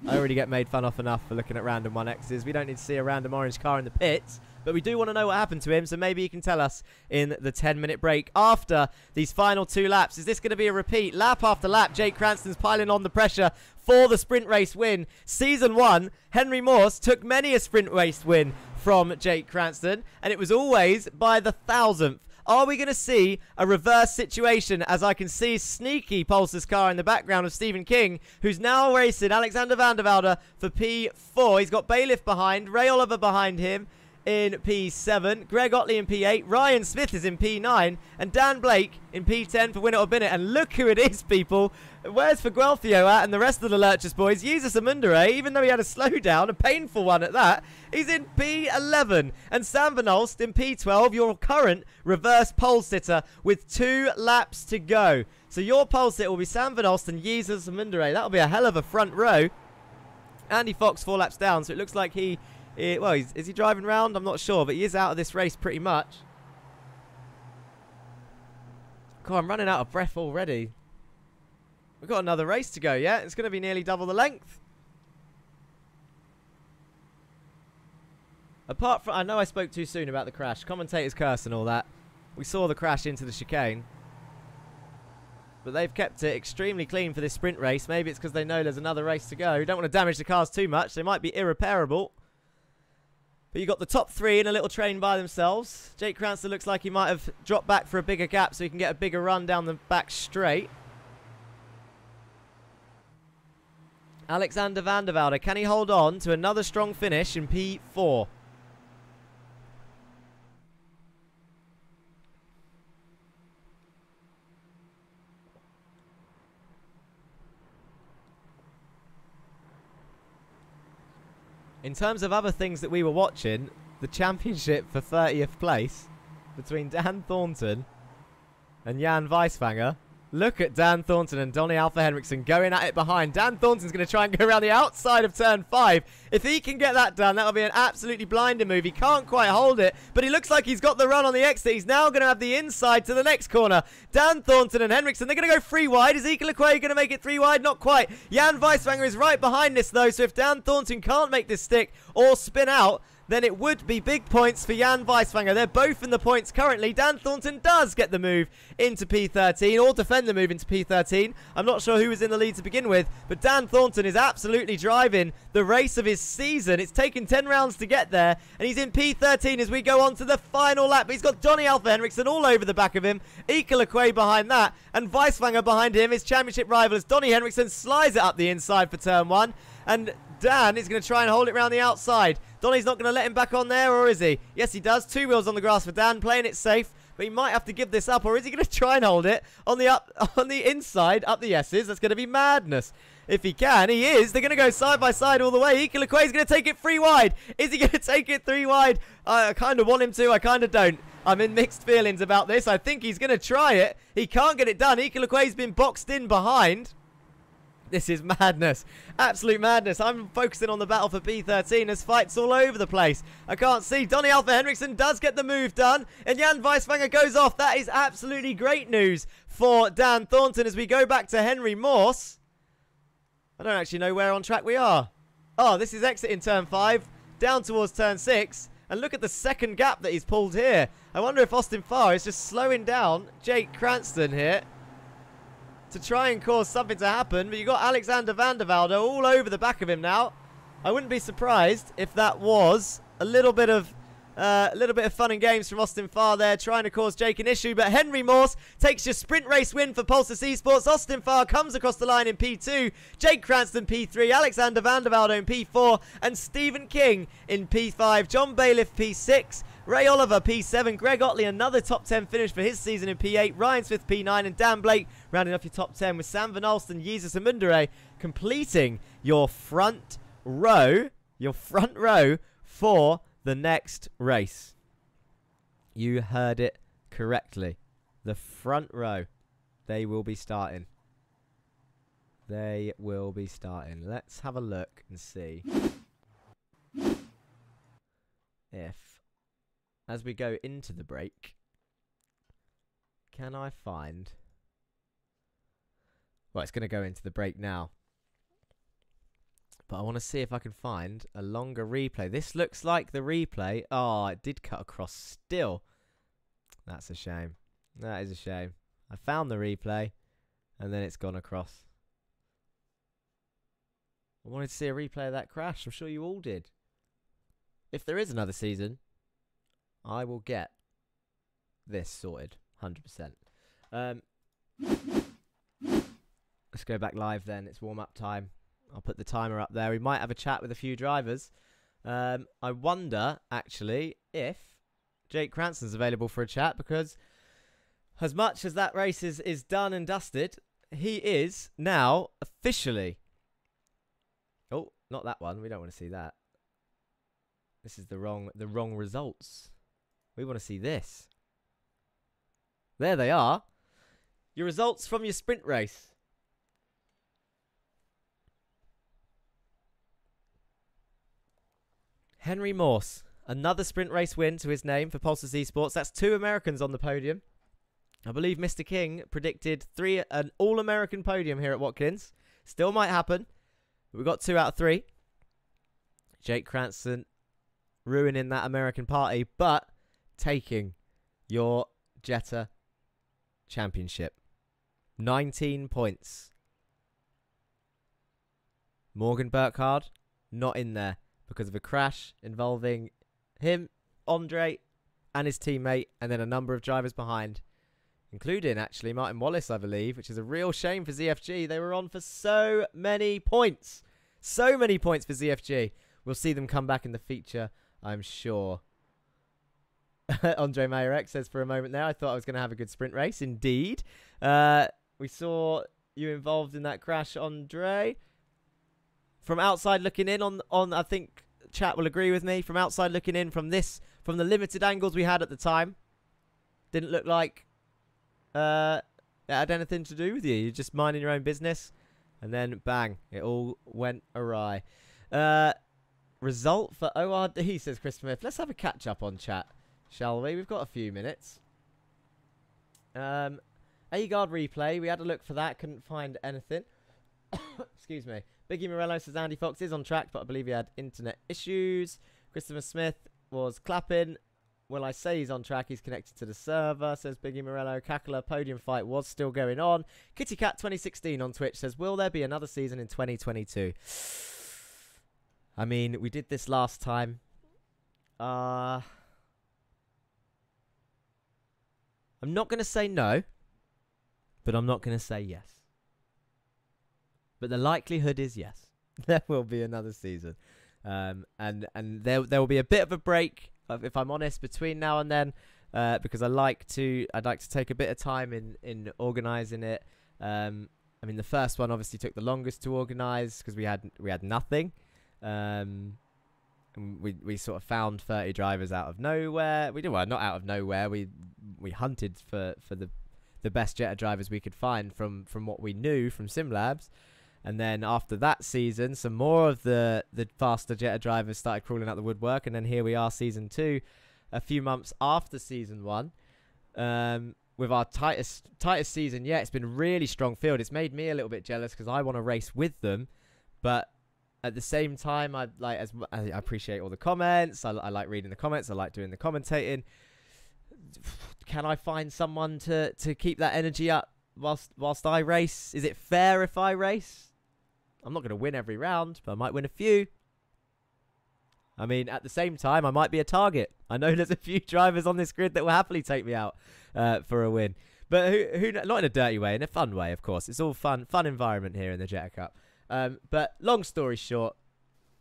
I already get made fun of enough for looking at random 1Xs. We don't need to see a random orange car in the pits. But we do want to know what happened to him, so maybe he can tell us in the 10-minute break after these final 2 laps. Is this going to be a repeat? Lap after lap, Jake Cranston's piling on the pressure for the sprint race win. Season 1, Henry Morse took many a sprint race win from Jake Cranston, and it was always by the 1,000th. Are we going to see a reverse situation, as I can see sneaky Pulsar's car in the background of Stephen King, who's now racing Alexander Van der Velde for P4. He's got Bailiff behind, Ray Oliver behind him in P7, Greg Otley in P8, Ryan Smith is in P9, and Dan Blake in P10 for Win It or Bin It. And look who it is, people. Where's Figuelfio at and the rest of the Lurchers boys? Jesus Amundere, even though he had a slowdown, a painful one at that, he's in P11. And Sam Van Olst in P12, your current reverse pole sitter with 2 laps to go. So your pole sitter will be Sam Van Olst and Jesus Amundere. That'll be a hell of a front row. Andy Fox 4 laps down, so it looks like he... well, is he driving round? I'm not sure, but he is out of this race pretty much. God, I'm running out of breath already. We've got another race to go, yeah? It's going to be nearly double the length. Apart from... I know I spoke too soon about the crash. Commentator's curse and all that. We saw the crash into the chicane. But they've kept it extremely clean for this sprint race. Maybe it's because they know there's another race to go. Don't want to damage the cars too much. They might be irreparable. But you got the top 3 in a little train by themselves. Jake Cranston looks like he might have dropped back for a bigger gap so he can get a bigger run down the back straight. Alexander Van der Velde, can he hold on to another strong finish in P4? In terms of other things that we were watching, the championship for 30th place between Dan Thornton and Jan Weiswanger. Look at Dan Thornton and Donny Alpha Henriksen going at it behind. Dan Thornton's going to try and go around the outside of turn 5. If he can get that done, that'll be an absolutely blinding move. He can't quite hold it, but he looks like he's got the run on the exit. He's now going to have the inside to the next corner. Dan Thornton and Henriksen, they're going to go 3 wide. Is Ike Lequay going to make it 3 wide? Not quite. Jan Weiswanger is right behind this, though, so if Dan Thornton can't make this stick or spin out, then it would be big points for Jan Weiswanger. They're both in the points currently. Dan Thornton does get the move into P13, or defend the move into P13. I'm not sure who was in the lead to begin with, but Dan Thornton is absolutely driving the race of his season. It's taken 10 rounds to get there, and he's in P13 as we go on to the final lap. He's got Donny Alpha Henriksen all over the back of him, Ike Lequay behind that, and Weiswanger behind him, his championship rival, as Donny Henriksen slides it up the inside for turn 1, and Dan is going to try and hold it around the outside. Donny's not going to let him back on there, or is he? Yes, he does. 2 wheels on the grass for Dan, playing it safe, but he might have to give this up, or is he going to try and hold it on the inside, up the S's? That's going to be madness. If he can, he is. They're going to go side by side all the way. Ike Lequay is going to take it 3 wide. Is he going to take it 3 wide? I kind of want him to. I kind of don't. I'm in mixed feelings about this. I think he's going to try it. He can't get it done. Ike Lequay's been boxed in behind. This is madness. Absolute madness. I'm focusing on the battle for P13. There's fights all over the place. I can't see. Donny Alpha Henriksen does get the move done. And Jan Weiswanger goes off. That is absolutely great news for Dan Thornton as we go back to Henry Morse. I don't actually know where on track we are. Oh, this is exiting turn 5, down towards turn 6. And look at the second gap that he's pulled here. I wonder if Austin Farr is just slowing down Jake Cranston here to try and cause something to happen. But you've got Alexander van der Velde all over the back of him now. I wouldn't be surprised if that was a little bit of fun and games from Austin Farr there, trying to cause Jake an issue. But Henry Morse takes your sprint race win for Pulsar Esports. Austin Farr comes across the line in P2. Jake Cranston P3. Alexander van der Velde in P4. And Stephen King in P5. John Bailiff P6. Ray Oliver P7. Greg Otley another top 10 finish for his season in P8. Ryan Smith P9. And Dan Blake rounding off your top 10 with Sam Van Alsten, Jesus and Mundere completing your front row for the next race. You heard it correctly. The front row. They will be starting. They will be starting. Let's have a look and see if, as we go into the break, can I find... Well, it's going to go into the break now. But I want to see if I can find a longer replay. This looks like the replay. Oh, it did cut across still. That's a shame. That is a shame. I found the replay, and then it's gone across. I wanted to see a replay of that crash. I'm sure you all did. If there is another season, I will get this sorted. 100%. Let's go back live then. It's warm-up time. I'll put the timer up there. We might have a chat with a few drivers. I wonder, actually, if Jake Cranston's available for a chat, because as much as that race is done and dusted, he is now officially... Oh, not that one. We don't want to see that. This is the wrong results. We want to see this. There they are. Your results from your sprint race. Henry Morse, another sprint race win to his name for Pulsar Esports. That's 2 Americans on the podium. I believe Mr. King predicted an all-American podium here at Watkins. Still might happen. But we got 2 out of 3. Jake Cranston ruining that American party, but taking your Jetta Championship. 19 points. Morgan Burkhart, not in there, because of a crash involving him, Andre, and his teammate, and then a number of drivers behind, including, actually, Martin Wallace, I believe, which is a real shame for ZFG. They were on for so many points. So many points for ZFG. We'll see them come back in the feature, I'm sure. Andre Mayer X says, for a moment there, I thought I was going to have a good sprint race. Indeed. We saw you involved in that crash, Andre. From outside looking in on I think chat will agree with me. From outside looking in from the limited angles we had at the time, didn't look like it had anything to do with you. You're just minding your own business, and then bang, it all went awry. Result for ORD, says Chris Smith. Let's have a catch up on chat, shall we? We've got a few minutes. A-Guard replay. We had a look for that. Couldn't find anything. Excuse me. Biggie Morello says Andy Fox is on track, but I believe he had internet issues. Christopher Smith was clapping. Well, I say he's on track. He's connected to the server, says Biggie Morello. Kakala podium fight was still going on. Kitty Cat 2016 on Twitch says, will there be another season in 2022? I mean, we did this last time. I'm not going to say no, but I'm not going to say yes. But the likelihood is yes. There will be another season. And there will be a bit of a break, if I'm honest, between now and then, because I'd like to take a bit of time in organising it. I mean, the first one obviously took the longest to organise because we had nothing. And we sort of found 30 drivers out of nowhere. Well, not out of nowhere. We hunted for the best Jetta drivers we could find from what we knew from SimLabs. And then after that season, some more of the faster Jetta drivers started crawling out the woodwork. And then here we are, season 2, a few months after season 1, with our tightest season yet. It's been a really strong field. It's made me a little bit jealous because I want to race with them. But at the same time, I appreciate all the comments. I like reading the comments. I like doing the commentating. Can I find someone to keep that energy up whilst I race? Is it fair if I race? I'm not going to win every round, but I might win a few. I mean, at the same time, I might be a target. I know there's a few drivers on this grid that will happily take me out for a win. But who not in a dirty way, in a fun way, of course. It's all fun environment here in the Jetta Cup. But long story short,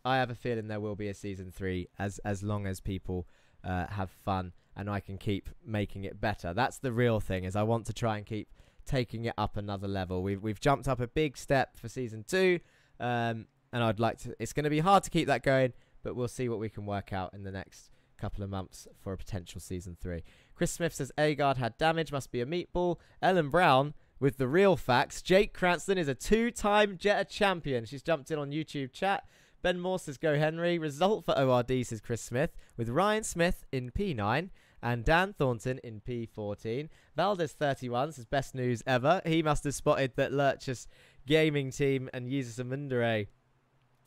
I have a feeling there will be a season 3 as long as people have fun and I can keep making it better. That's the real thing, is I want to try and keep taking it up another level. We've jumped up a big step for season 2, and I'd like to. It's going to be hard to keep that going, but we'll see what we can work out in the next couple of months for a potential season 3. Chris Smith says Agard had damage, must be a meatball. Ellen Brown with the real facts. Jake Cranston is a 2-time Jetta champion. She's jumped in on YouTube chat. Ben Moore says go Henry. Result for ORD, says Chris Smith, with Ryan Smith in P9 and Dan Thornton in P14. Valdez 31 says best news ever. He must have spotted that Lurch's gaming team and Jesus Amundere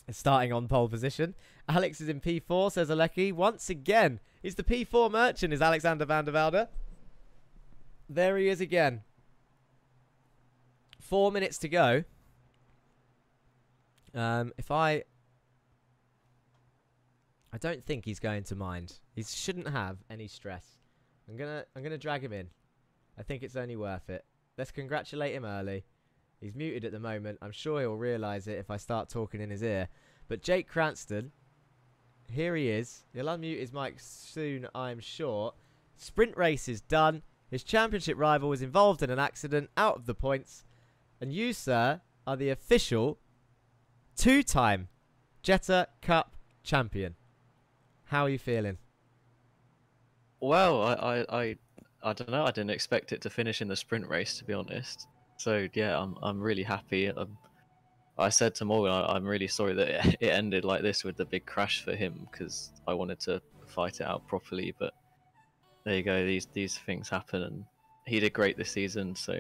is starting on pole position. Alex is in P4, says Alecki. Once again, he's the P4 merchant, is Alexander van der Velde. There he is again. 4 minutes to go. I don't think he's going to mind. He shouldn't have any stress. I'm gonna drag him in. I think it's only worth it. Let's congratulate him early. He's muted at the moment. I'm sure he'll realise it if I start talking in his ear. But Jake Cranston, here he is. He'll unmute his mic soon, I'm sure. Sprint race is done. His championship rival was involved in an accident, out of the points. And you, sir, are the official 2-time Jetta Cup champion. How are you feeling? Well, I don't know. I didn't expect it to finish in the sprint race, to be honest. So yeah, I'm really happy. I said to Morgan, I'm really sorry that it ended like this with the big crash for him, because I wanted to fight it out properly. But there you go. These things happen, and he did great this season, so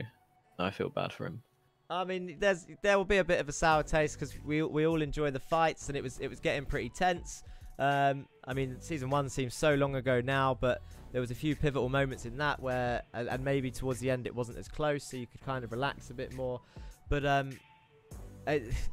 I feel bad for him. I mean, there will be a bit of a sour taste because we all enjoy the fights, and it was getting pretty tense. I mean, season 1 seems so long ago now, but there was a few pivotal moments in that where, and maybe towards the end it wasn't as close, so you could kind of relax a bit more. But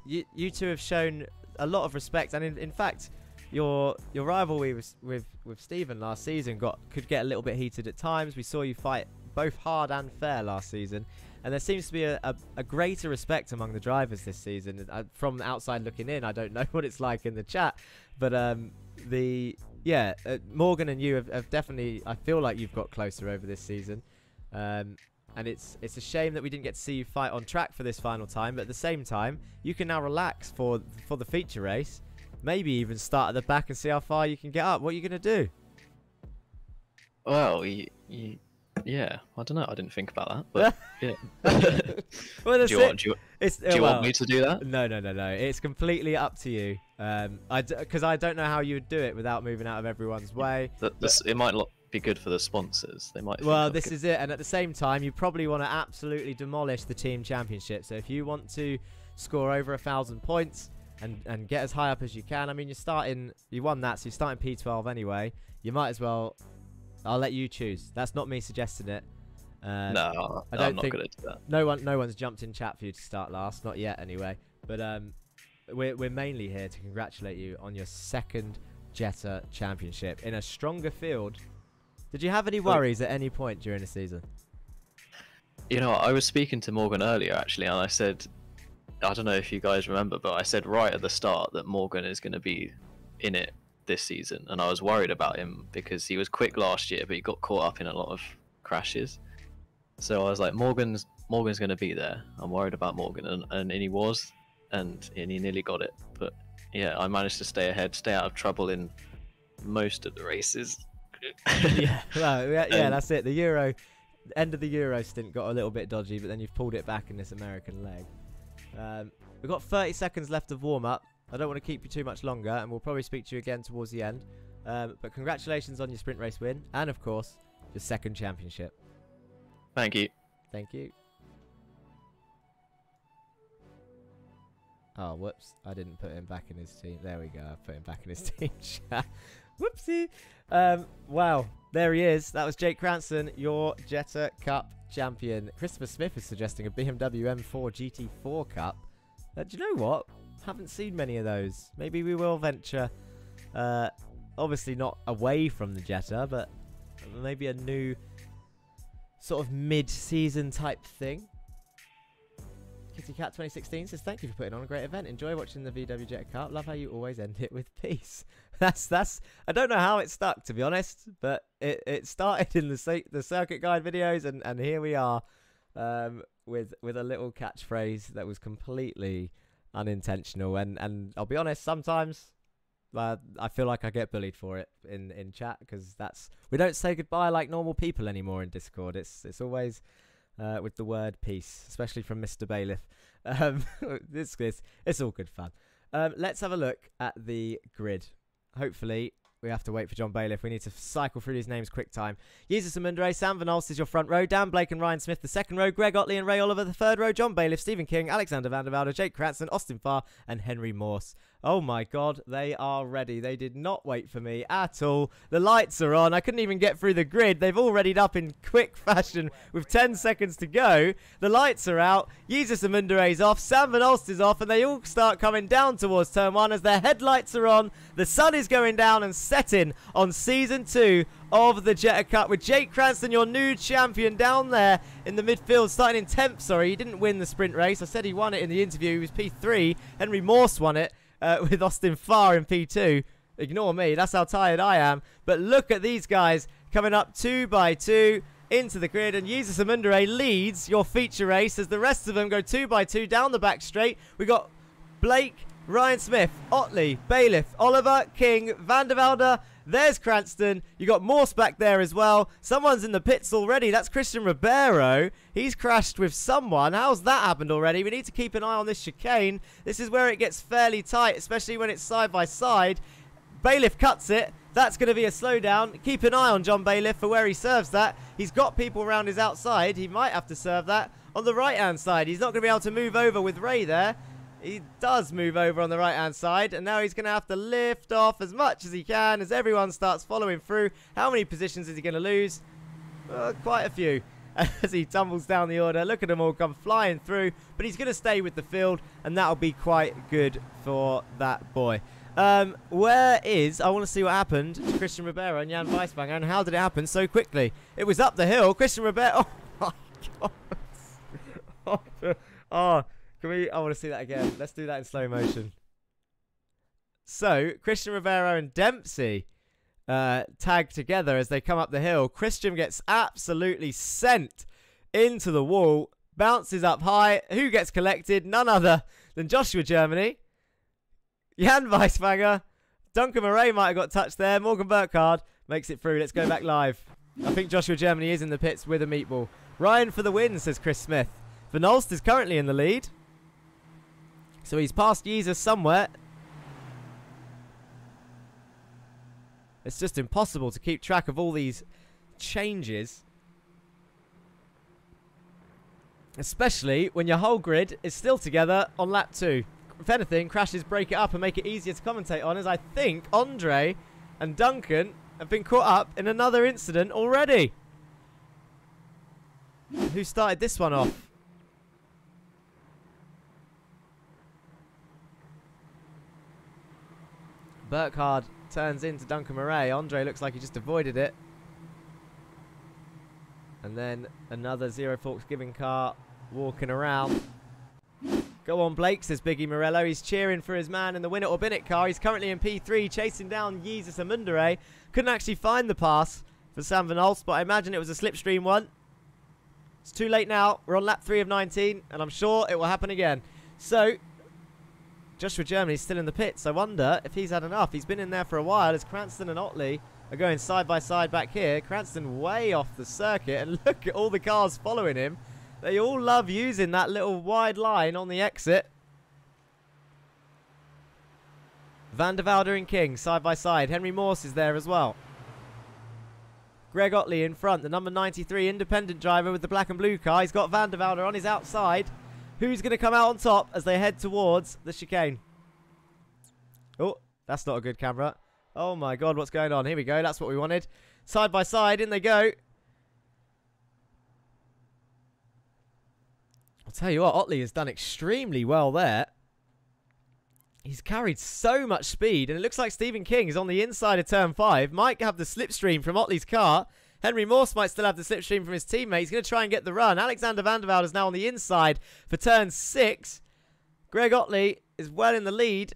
you two have shown a lot of respect, and in fact, your rivalry with Stephen last season could get a little bit heated at times. We saw you fight both hard and fair last season, and there seems to be a greater respect among the drivers this season. From the outside looking in, I don't know what it's like in the chat, but Morgan and you have definitely, I feel like you've got closer over this season, and it's a shame that we didn't get to see you fight on track for this final time, but at the same time you can now relax for the feature race, maybe even start at the back and see how far you can get up. What are you going to do? Well, yeah, I don't know. I didn't think about that, but yeah. Well, do you want me to do that? No. It's completely up to you. Because I don't know how you would do it without moving out of everyone's way. It might not be good for the sponsors. They might. Well, this is it. And at the same time, you probably want to absolutely demolish the team championship. So if you want to score over 1,000 points and get as high up as you can, I mean, you won that, so you're starting P12 anyway. You might as well. I'll let you choose. That's not me suggesting it. No, I'm not going to do that. No one's jumped in chat for you to start last, not yet anyway. But we're mainly here to congratulate you on your 2nd Jetta Championship in a stronger field. Did you have any worries at any point during the season? You know, I was speaking to Morgan earlier actually, and I said, I don't know if you guys remember, but I said right at the start that Morgan is going to be in it this season, and I was worried about him because he was quick last year, but he got caught up in a lot of crashes. So I was like, Morgan's going to be there. I'm worried about Morgan, and he was, and he nearly got it. But yeah, I managed to stay ahead, stay out of trouble in most of the races. Yeah, well, yeah, that's it. The end of the Euro stint got a little bit dodgy, but then you've pulled it back in this American leg. We've got 30 seconds left of warm up. I don't want to keep you too much longer, and we'll probably speak to you again towards the end. But congratulations on your sprint race win, and of course, your 2nd championship. Thank you. Thank you. Oh, whoops. I didn't put him back in his team. There we go. I put him back in his team chat. Whoopsie. Wow. There he is. That was Jake Cranston, your Jetta Cup champion. Christopher Smith is suggesting a BMW M4 GT4 Cup. Do you know what? Haven't seen many of those. Maybe we will venture, obviously not away from the Jetta, but maybe a new sort of mid-season type thing. Kitty Cat 2016 says, thank you for putting on a great event. Enjoy watching the VW Jetta Cup. Love how you always end it with peace. That's I don't know how it stuck, to be honest, but it started in the circuit guide videos, and here we are with a little catchphrase that was completely unintentional, and I'll be honest, sometimes I feel like I get bullied for it in chat, because we don't say goodbye like normal people anymore in Discord. It's always with the word peace, especially from Mr. Bailiff. It's all good fun. Let's have a look at the grid. Hopefully, we have to wait for John Bailiff. We need to cycle through these names quick time. Jesus Amundre, Sam Van Olst is your front row. Dan Blake and Ryan Smith the second row. Greg Otley and Ray Oliver the third row. John Bailiff, Stephen King, Alexander Van der Velde, Jake Cranston, Austin Farr, and Henry Morse. Oh my God, they are ready. They did not wait for me at all. The lights are on. I couldn't even get through the grid. They've all readied up in quick fashion with 10 seconds to go. The lights are out. Jesus Amundre is off. Sam Van Olst is off, and they all start coming down towards turn one as their headlights are on. The sun is going down and setting on season 2 of the Jetta Cup, with Jake Cranston, your new champion, down there in the midfield, starting in 10th. Sorry, he didn't win the sprint race. I said he won it in the interview. He was P3. Henry Morse won it with Austin Farr in P2. Ignore me. That's how tired I am. But look at these guys coming up 2 by 2 into the grid, and Jesus Amundre leads your feature race as the rest of them go 2 by 2 down the back straight. We got Blake, Ryan Smith, Otley, Bailiff, Oliver, King, Van der Velde. There's Cranston. You got Morse back there as well. Someone's in the pits already. That's Christian Ribeiro. He's crashed with someone. How's that happened already? We need to keep an eye on this chicane. This is where it gets fairly tight, especially when it's side by side. Bailiff cuts it. That's going to be a slowdown. Keep an eye on John Bailiff for where he serves that. He's got people around his outside. He might have to serve that on the right-hand side. He's not going to be able to move over with Ray there. He does move over on the right-hand side, and now he's going to have to lift off as much as he can as everyone starts following through. How many positions is he going to lose? Quite a few as he tumbles down the order. Look at them all come flying through, but he's going to stay with the field, and that'll be quite good for that boy. I want to see what happened to Christian Ribeiro and Jan Weisbanger, and how did it happen so quickly? It was up the hill. Christian Ribeiro. Oh, my God. Oh. I want to see that again. Let's do that in slow motion. So, Christian Ribeiro and Dempsey tag together as they come up the hill. Christian gets absolutely sent into the wall. Bounces up high. Who gets collected? None other than Joshua Germany. Jan Weisbanger. Duncan Murray might have got touched there. Morgan Burkhart makes it through. Let's go back live. I think Joshua Germany is in the pits with a meatball. Ryan for the win, says Chris Smith. Van Olst is currently in the lead. So he's past Jesus somewhere. It's just impossible to keep track of all these changes. Especially when your whole grid is still together on lap 2. If anything, crashes break it up and make it easier to commentate on, as I think Andre and Duncan have been caught up in another incident already. Who started this one off? Burkhart turns into Duncan Murray. Andre looks like he just avoided it. And then another Zero Forks giving car walking around. Go on, Blake, says Biggie Morello. He's cheering for his man in the Win It or Bin It car. He's currently in P3, chasing down Jesus Amundre. Couldn't actually find the pass for Sam Van Olst, but I imagine it was a slipstream one. It's too late now. We're on lap 3 of 19, and I'm sure it will happen again. So, Joshua Germany's still in the pits. I wonder if he's had enough. He's been in there for a while as Cranston and Otley are going side by side back here. Cranston way off the circuit, and look at all the cars following him. They all love using that little wide line on the exit. Van der Velde and King side by side. Henry Morse is there as well. Greg Otley in front, the number 93 independent driver with the black and blue car. He's got Van der Velde on his outside. Who's going to come out on top as they head towards the chicane? Oh, that's not a good camera. Oh my god, what's going on? Here we go. That's what we wanted. Side by side, in they go. I'll tell you what, Otley has done extremely well there. He's carried so much speed, and it looks like Stephen King is on the inside of turn 5. Might have the slipstream from Otley's car. Henry Morse might still have the slipstream from his teammate. He's going to try and get the run. Alexander Van der Velde is now on the inside for turn 6. Greg Otley is well in the lead.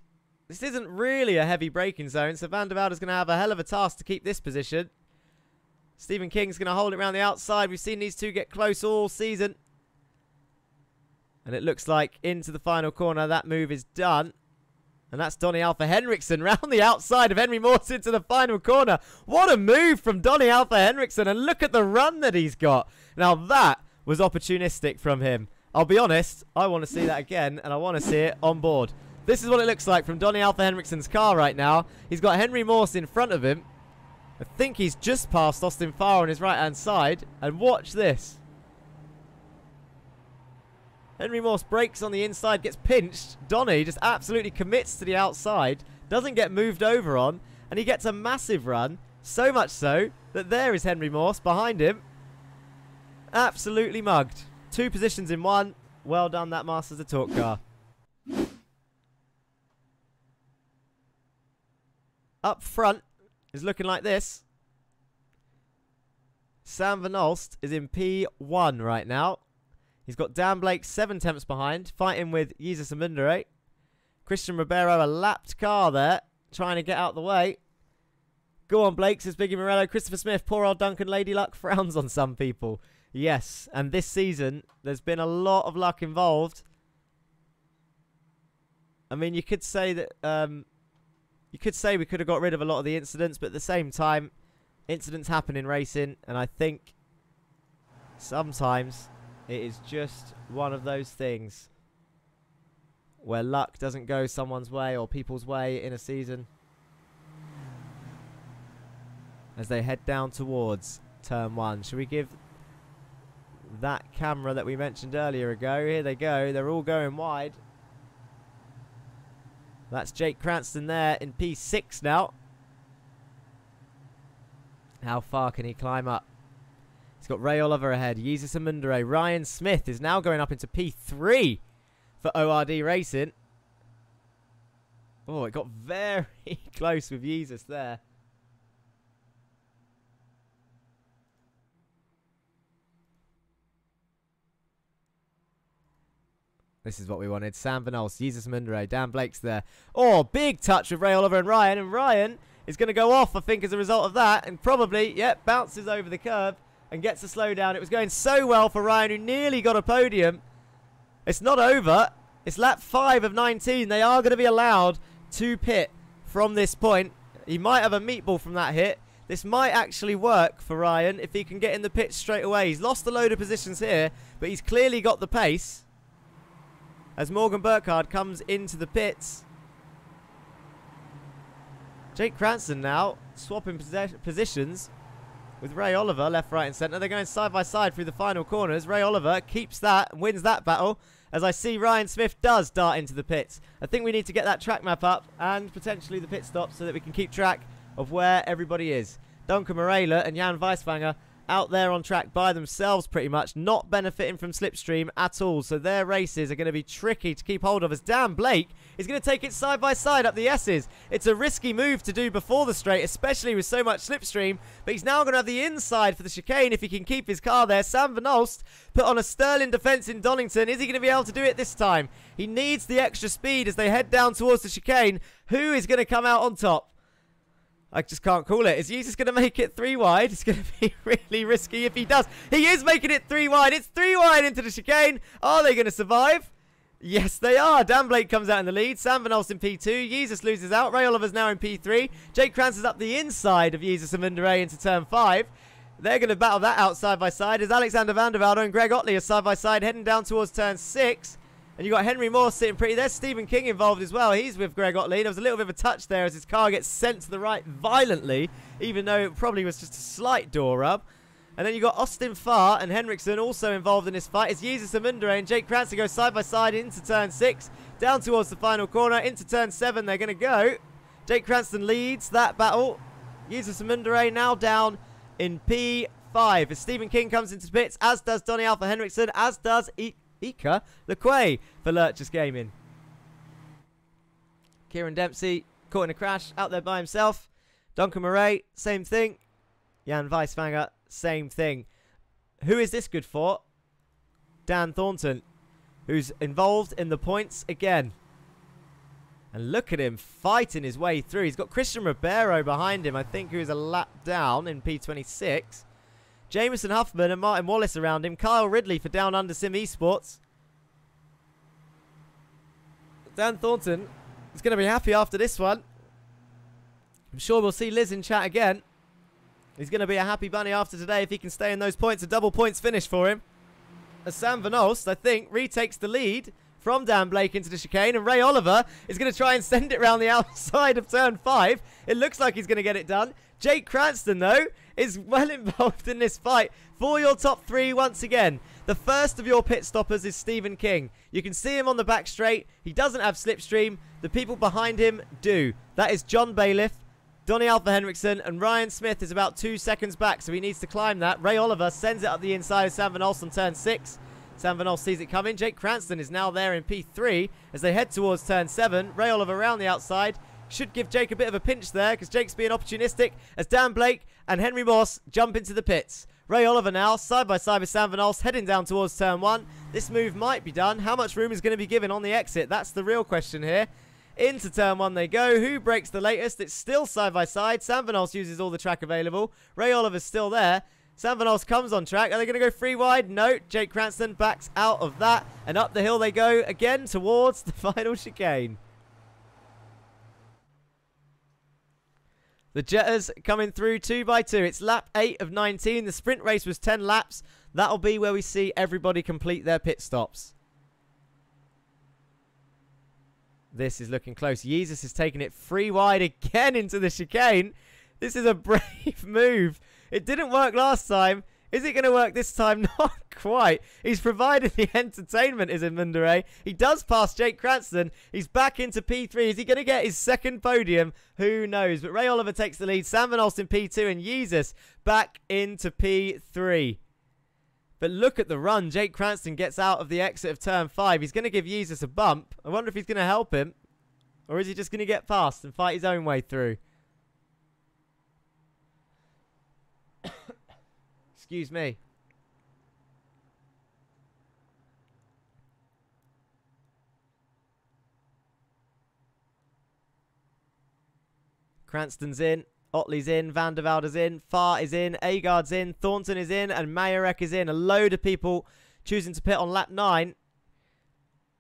This isn't really a heavy braking zone, so Van der Velde is going to have a hell of a task to keep this position. Stephen King's going to hold it around the outside. We've seen these two get close all season. And it looks like into the final corner, that move is done. And that's Donny Alpha Henriksen round the outside of Henry Morse into the final corner. What a move from Donny Alpha Henriksen, and look at the run that he's got. Now that was opportunistic from him. I'll be honest, I want to see that again, and I want to see it on board. This is what it looks like from Donny Alpha Henriksen's car right now. He's got Henry Morse in front of him. I think he's just passed Austin Farr on his right-hand side. And watch this. Henry Morse brakes on the inside, gets pinched. Donny just absolutely commits to the outside, doesn't get moved over on, and he gets a massive run. So much so that there is Henry Morse behind him. Absolutely mugged. 2 positions in 1. Well done, that Masters of Torque car. Up front is looking like this. Sam Van Alst is in P1 right now. He's got Dan Blake 7 tenths behind, fighting with Jesus Amundere. Christian Ribeiro, a lapped car there, trying to get out the way. Go on, Blake, says Biggie Morello. Christopher Smith, poor old Duncan Lady Luck frowns on some people. Yes, and this season, there's been a lot of luck involved. I mean, you could say that... you could say we could have got rid of a lot of the incidents, but at the same time, incidents happen in racing, and I think sometimes it is just one of those things where luck doesn't go someone's way or people's way in a season. As they head down towards turn 1. Should we give that camera that we mentioned earlier a go? Here they go. They're all going wide. That's Jake Cranston there in P6 now. How far can he climb up? He's got Ray Oliver ahead. Jesus Amundere. Ryan Smith is now going up into P3 for ORD Racing. Oh, it got very close with Jesus there. This is what we wanted. Sam Van Alst, Jesus Amundere, Dan Blake's there. Oh, big touch with Ray Oliver and Ryan. And Ryan is going to go off, I think, as a result of that. And probably, yep, bounces over the curb and gets a slowdown. It was going so well for Ryan, who nearly got a podium. It's not over. It's lap 5 of 19. They are going to be allowed to pit from this point. He might have a meatball from that hit. This might actually work for Ryan if he can get in the pits straight away. He's lost a load of positions here, but he's clearly got the pace. As Morgan Burkhart comes into the pits. Jake Cranston now swapping positions with Ray Oliver, left, right and centre. They're going side by side through the final corners. Ray Oliver keeps that and wins that battle, as I see Ryan Smith does dart into the pits. I think we need to get that track map up and potentially the pit stop so that we can keep track of where everybody is. Duncan Morela and Jan Weiswanger out there on track by themselves pretty much, not benefiting from slipstream at all. So their races are going to be tricky to keep hold of, as Dan Blake is going to take it side by side up the S's. It's a risky move to do before the straight, especially with so much slipstream, but he's now going to have the inside for the chicane if he can keep his car there. Sam Van Alst put on a sterling defence in Donington. Is he going to be able to do it this time? He needs the extra speed as they head down towards the chicane. Who is going to come out on top? I just can't call it. Is Jesus going to make it 3 wide? It's going to be really risky if he does. He is making it 3 wide. It's 3 wide into the chicane. Are they going to survive? Yes, they are. Dan Blake comes out in the lead. Sam Van Alst in P2. Jesus loses out. Ray Oliver's now in P3. Jake Krantz is up the inside of Jesus and Amundere into turn 5. They're going to battle that out side by side as Alexander Van der Velde and Greg Otley are side by side heading down towards turn 6. And you've got Henry Moore sitting pretty. There's Stephen King involved as well. He's with Greg Otley. There was a little bit of a touch there as his car gets sent to the right violently, even though it probably was just a slight door rub. And then you got Austin Farr and Henriksen also involved in this fight as Jesus and Mundere and Jake Cranston go side by side into turn 6, down towards the final corner, into turn 7 they're going to go. Jake Cranston leads that battle. Jesus and Mundere now down in P5 as Stephen King comes into the pits, as does Donny Alpha Henriksen, as does Ika Lequay for Lurchus Gaming. Kieran Dempsey caught in a crash, out there by himself. Duncan Murray, same thing. Jan Weisfanger, same thing. Who is this good for? Dan Thornton, who's involved in the points again. And look at him fighting his way through. He's got Christian Ribeiro behind him, I think, who is a lap down in P26. Jameson Huffman and Martin Wallace around him. Kyle Ridley for Down Under Sim Esports. Dan Thornton is going to be happy after this one. I'm sure we'll see Liz in chat again. He's going to be a happy bunny after today if he can stay in those points. A double points finish for him. As Sam Van Olst, I think, retakes the lead from Dan Blake into the chicane. And Ray Oliver is going to try and send it round the outside of turn 5. It looks like he's going to get it done. Jake Cranston, though, is well involved in this fight for your top 3 once again. The first of your pit stoppers is Stephen King. You can see him on the back straight. He doesn't have slipstream. The people behind him do. That is John Bailiff, Donny Alpha Henriksen, and Ryan Smith is about 2 seconds back, so he needs to climb that. Ray Oliver sends it up the inside of Sam Van Olst on turn 6. Sam Van Olst sees it coming. Jake Cranston is now there in P3 as they head towards turn 7. Ray Oliver around the outside. Should give Jake a bit of a pinch there because Jake's being opportunistic as Dan Blake and Henry Moss jump into the pits. Ray Oliver now side by side with Sam Van Olst heading down towards turn 1. This move might be done. How much room is going to be given on the exit? That's the real question here. Into turn 1 they go. Who breaks the latest? It's still side by side. Sam Van Olst uses all the track available. Ray Oliver's still there. Sam Van Olst comes on track. Are they going to go 3 wide? No. Jake Cranston backs out of that. And up the hill they go again towards the final chicane. The Jettas coming through 2 by 2. It's lap 8 of 19. The sprint race was 10 laps. That'll be where we see everybody complete their pit stops. This is looking close. Jesus is taking it 3 wide again into the chicane. This is a brave move. It didn't work last time. Is it going to work this time? Not quite. He's provided the entertainment, is Mundere. He does pass Jake Cranston. He's back into P3. Is he going to get his second podium? Who knows? But Ray Oliver takes the lead. Sam Van Olst in P2 and Jesus back into P3. But look at the run. Jake Cranston gets out of the exit of turn 5. He's going to give Jesus a bump. I wonder if he's going to help him. Or is he just going to get past and fight his own way through? Excuse me. Cranston's in. Otley's in, Van der Velde's in, Farr is in, Agard's in, Thornton is in, and Mayerek is in. A load of people choosing to pit on lap 9.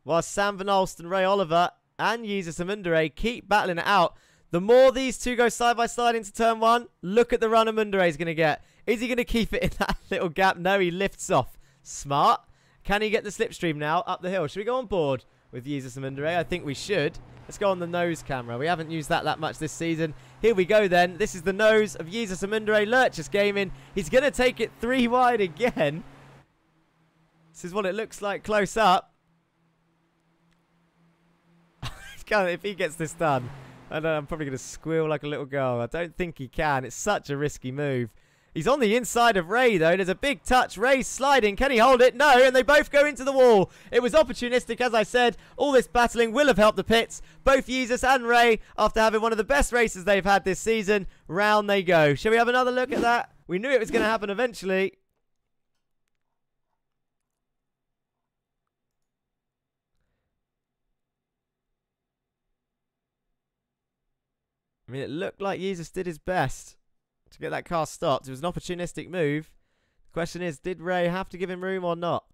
Whilst Sam Van Olst and Ray Oliver and Jesus Mundere keep battling it out. The more these two go side by side into turn 1, look at the run Mundere is going to get. Is he going to keep it in that little gap? No, he lifts off. Smart. Can he get the slipstream now up the hill? Should we go on board with Jesus Mundere? I think we should. Let's go on the nose camera. We haven't used that much this season. Here we go then. This is the nose of Jesus Mundere. Lurchus Gaming. He's going to take it 3 wide again. This is what it looks like close up. If he gets this done, I know I'm probably going to squeal like a little girl. I don't think he can. It's such a risky move. He's on the inside of Ray, though. There's a big touch. Ray's sliding. Can he hold it? No, and they both go into the wall. It was opportunistic, as I said. All this battling will have helped the pits. Both Jesus and Ray, after having one of the best races they've had this season, round they go. Shall we have another look at that? We knew it was going to happen eventually. I mean, it looked like Jesus did his best to get that car stopped. It was an opportunistic move. The question is, did Ray have to give him room or not?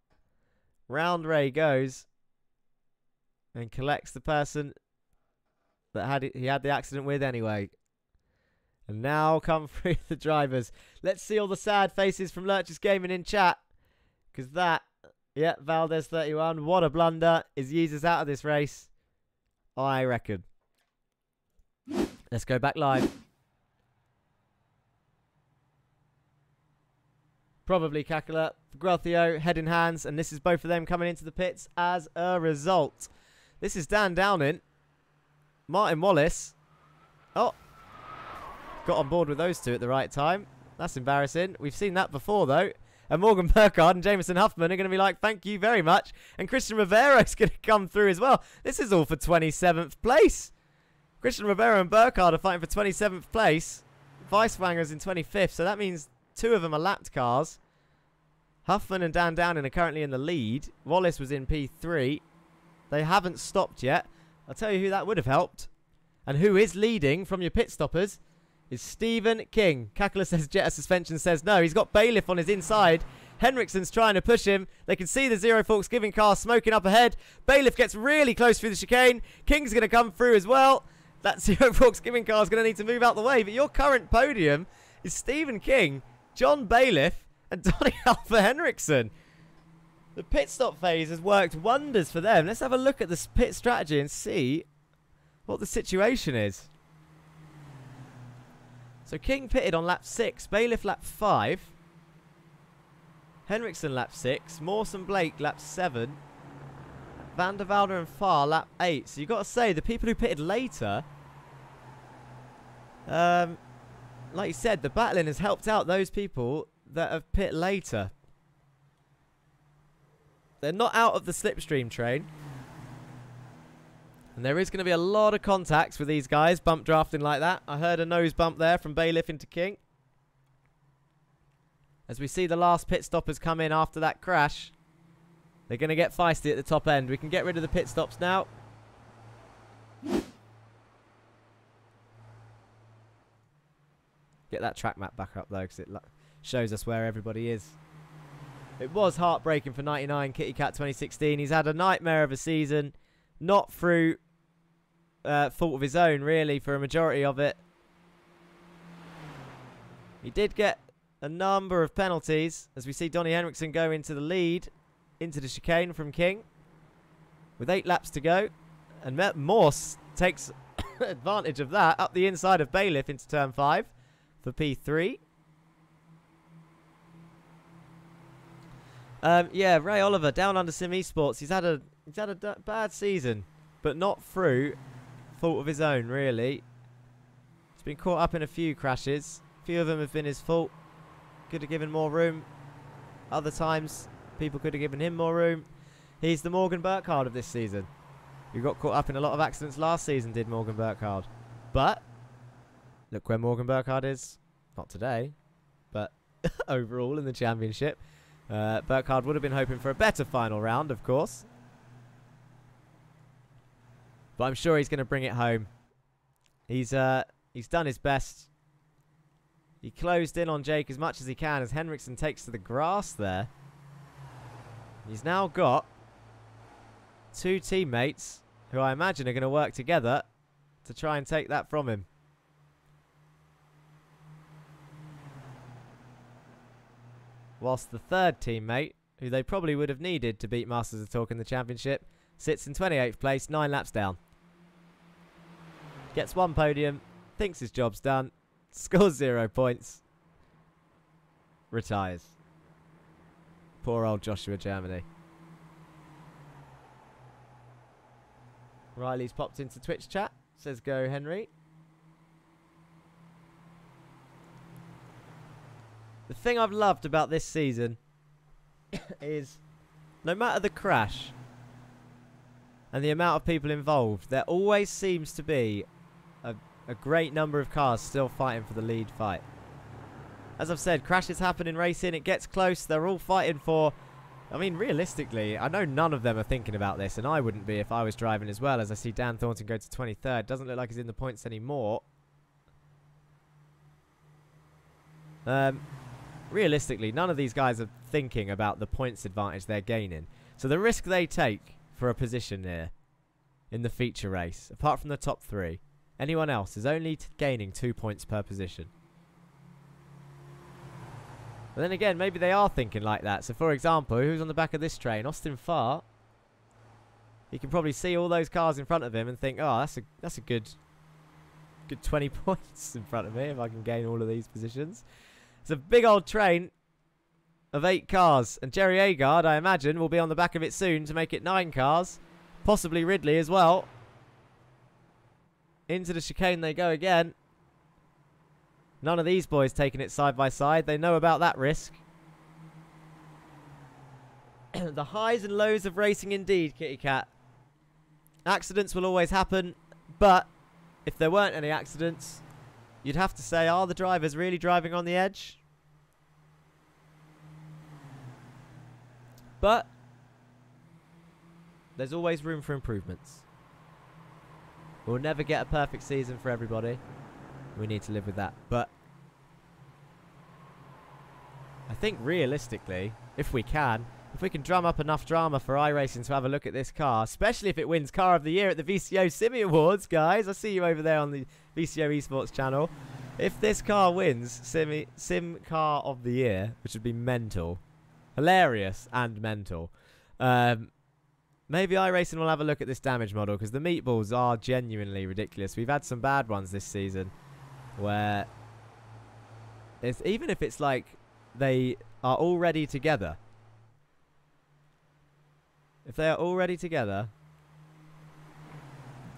Round Ray goes and collects the person that he had the accident with anyway. And now come through the drivers. Let's see all the sad faces from Lurchus Gaming in chat. Because that, yeah, Valdez 31, what a blunder. Is Jesus out of this race? I reckon. Let's go back live. Probably Kakula, Grothio, head in hands, and this is both of them coming into the pits as a result. This is Dan Downing, Martin Wallace. Oh, got on board with those two at the right time. That's embarrassing. We've seen that before, though. And Morgan Burkhart and Jameson Huffman are going to be like, thank you very much. And Christian Rivera is going to come through as well. This is all for 27th place. Christian Rivera and Burkhart are fighting for 27th place. Weisswanger's in 25th, so that means two of them are lapped cars. Huffman and Dan Downing are currently in the lead. Wallace was in P3. They haven't stopped yet. I'll tell you who that would have helped. And who is leading from your pit stoppers is Stephen King. Kakula says Jetta suspension, says no. He's got Bailiff on his inside. Henriksen's trying to push him. They can see the Zero Forks giving car smoking up ahead. Bailiff gets really close through the chicane. King's going to come through as well. That Zero Forks giving car is going to need to move out the way. But your current podium is Stephen King, John Bailiff, and Donny Alpha Henriksen. The pit stop phase has worked wonders for them. Let's have a look at the pit strategy and see what the situation is. So King pitted on lap 6, Bailiff lap 5, Henriksen lap 6, Mawson Blake lap 7, Van der Velde and Farr lap 8. So you've got to say, the people who pitted later, like you said, the battling has helped out those people that have pit later. They're not out of the slipstream train. And there is going to be a lot of contacts with these guys, bump drafting like that. I heard a nose bump there from Bailiff into King. As we see the last pit stoppers come in after that crash, they're going to get feisty at the top end. We can get rid of the pit stops now. Get that track map back up though, because it shows us where everybody is. It was heartbreaking for 99 Kitty Cat 2016. He's had a nightmare of a season. Not through fault of his own, really, for a majority of it. He did get a number of penalties, as we see Donny Henriksen go into the lead, into the chicane from King, with 8 laps to go. And Morse takes advantage of that, up the inside of Bailiff into turn 5 for P3. Yeah, Ray Oliver, Down Under Sim Esports. He's had a bad season, but not through fault of his own, really. He's been caught up in a few crashes. A few of them have been his fault. Could have given more room. Other times, people could have given him more room. He's the Morgan Burkhart of this season. Who got caught up in a lot of accidents last season, did Morgan Burkhart. But, look where Morgan Burkhart is. Not today, but overall in the championship. Burkhart would have been hoping for a better final round, of course. But I'm sure he's going to bring it home. He's done his best. He closed in on Jake as much as he can as Henriksen takes to the grass there. He's now got 2 teammates who I imagine are going to work together to try and take that from him. Whilst the third teammate, who they probably would have needed to beat Masters of Talk in the championship, sits in 28th place, 9 laps down. Gets 1 podium, thinks his job's done, scores 0 points, retires. Poor old Joshua Germany. Riley's popped into Twitch chat, says go Henry. The thing I've loved about this season is no matter the crash and the amount of people involved, there always seems to be a great number of cars still fighting for the lead fight. As I've said, crashes happen in racing, it gets close, they're all fighting for... I mean, realistically, I know none of them are thinking about this, and I wouldn't be if I was driving as well, as I see Dan Thornton go to 23rd. Doesn't look like he's in the points anymore. Realistically, none of these guys are thinking about the points advantage they're gaining. So the risk they take for a position here in the feature race, apart from the top 3, anyone else is only gaining 2 points per position. But then again, maybe they are thinking like that. So for example, who's on the back of this train? Austin Farr. He can probably see all those cars in front of him and think, oh, that's a good 20 points in front of me if I can gain all of these positions. It's a big old train. of 8 cars. And Jerry Agard, I imagine, will be on the back of it soon to make it 9 cars. Possibly Ridley as well. Into the chicane they go again. None of these boys taking it side by side. They know about that risk. The highs and lows of racing indeed, Kitty Cat. Accidents will always happen, but if there weren't any accidents, you'd have to say, are the drivers really driving on the edge? But there's always room for improvements. We'll never get a perfect season for everybody. We need to live with that. But I think realistically, if we can drum up enough drama for iRacing to have a look at this car, especially if it wins Car of the Year at the VCO Simi Awards, guys. I see you over there on the VCO Esports channel. If this car wins Sim Car of the Year, which would be mental, hilarious and mental, maybe iRacing will have a look at this damage model, because the meatballs are genuinely ridiculous. We've had some bad ones this season where even if it's like they are already together, if they are already together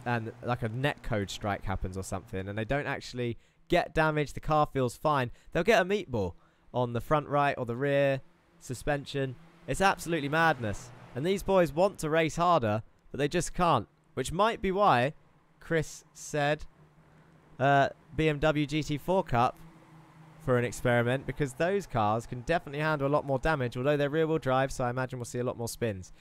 and like a netcode strike happens or something and they don't actually get damaged, the car feels fine, they'll get a meatball on the front right or the rear suspension. It's absolutely madness. And these boys want to race harder, but they just can't. Which might be why Chris said BMW GT4 Cup for an experiment, because those cars can definitely handle a lot more damage, although they're rear-wheel drive, so I imagine we'll see a lot more spins.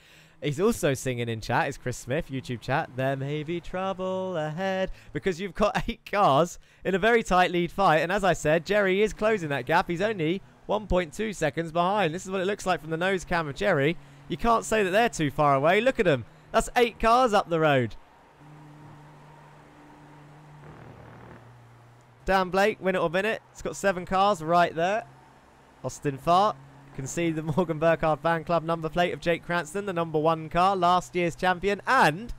He's also singing in chat, is Chris Smith, YouTube chat, there may be trouble ahead, because you've got 8 cars in a very tight lead fight, and as I said, Jerry is closing that gap. He's only 1.2 seconds behind. This is what it looks like from the nose cam of Jerry. You can't say that they're too far away. Look at them. That's 8 cars up the road. Dan Blake, win it or min it. It's got 7 cars right there. Austin Fart. Can see the Morgan Burkhart fan club number plate of Jake Cranston, the number 1 car, last year's champion and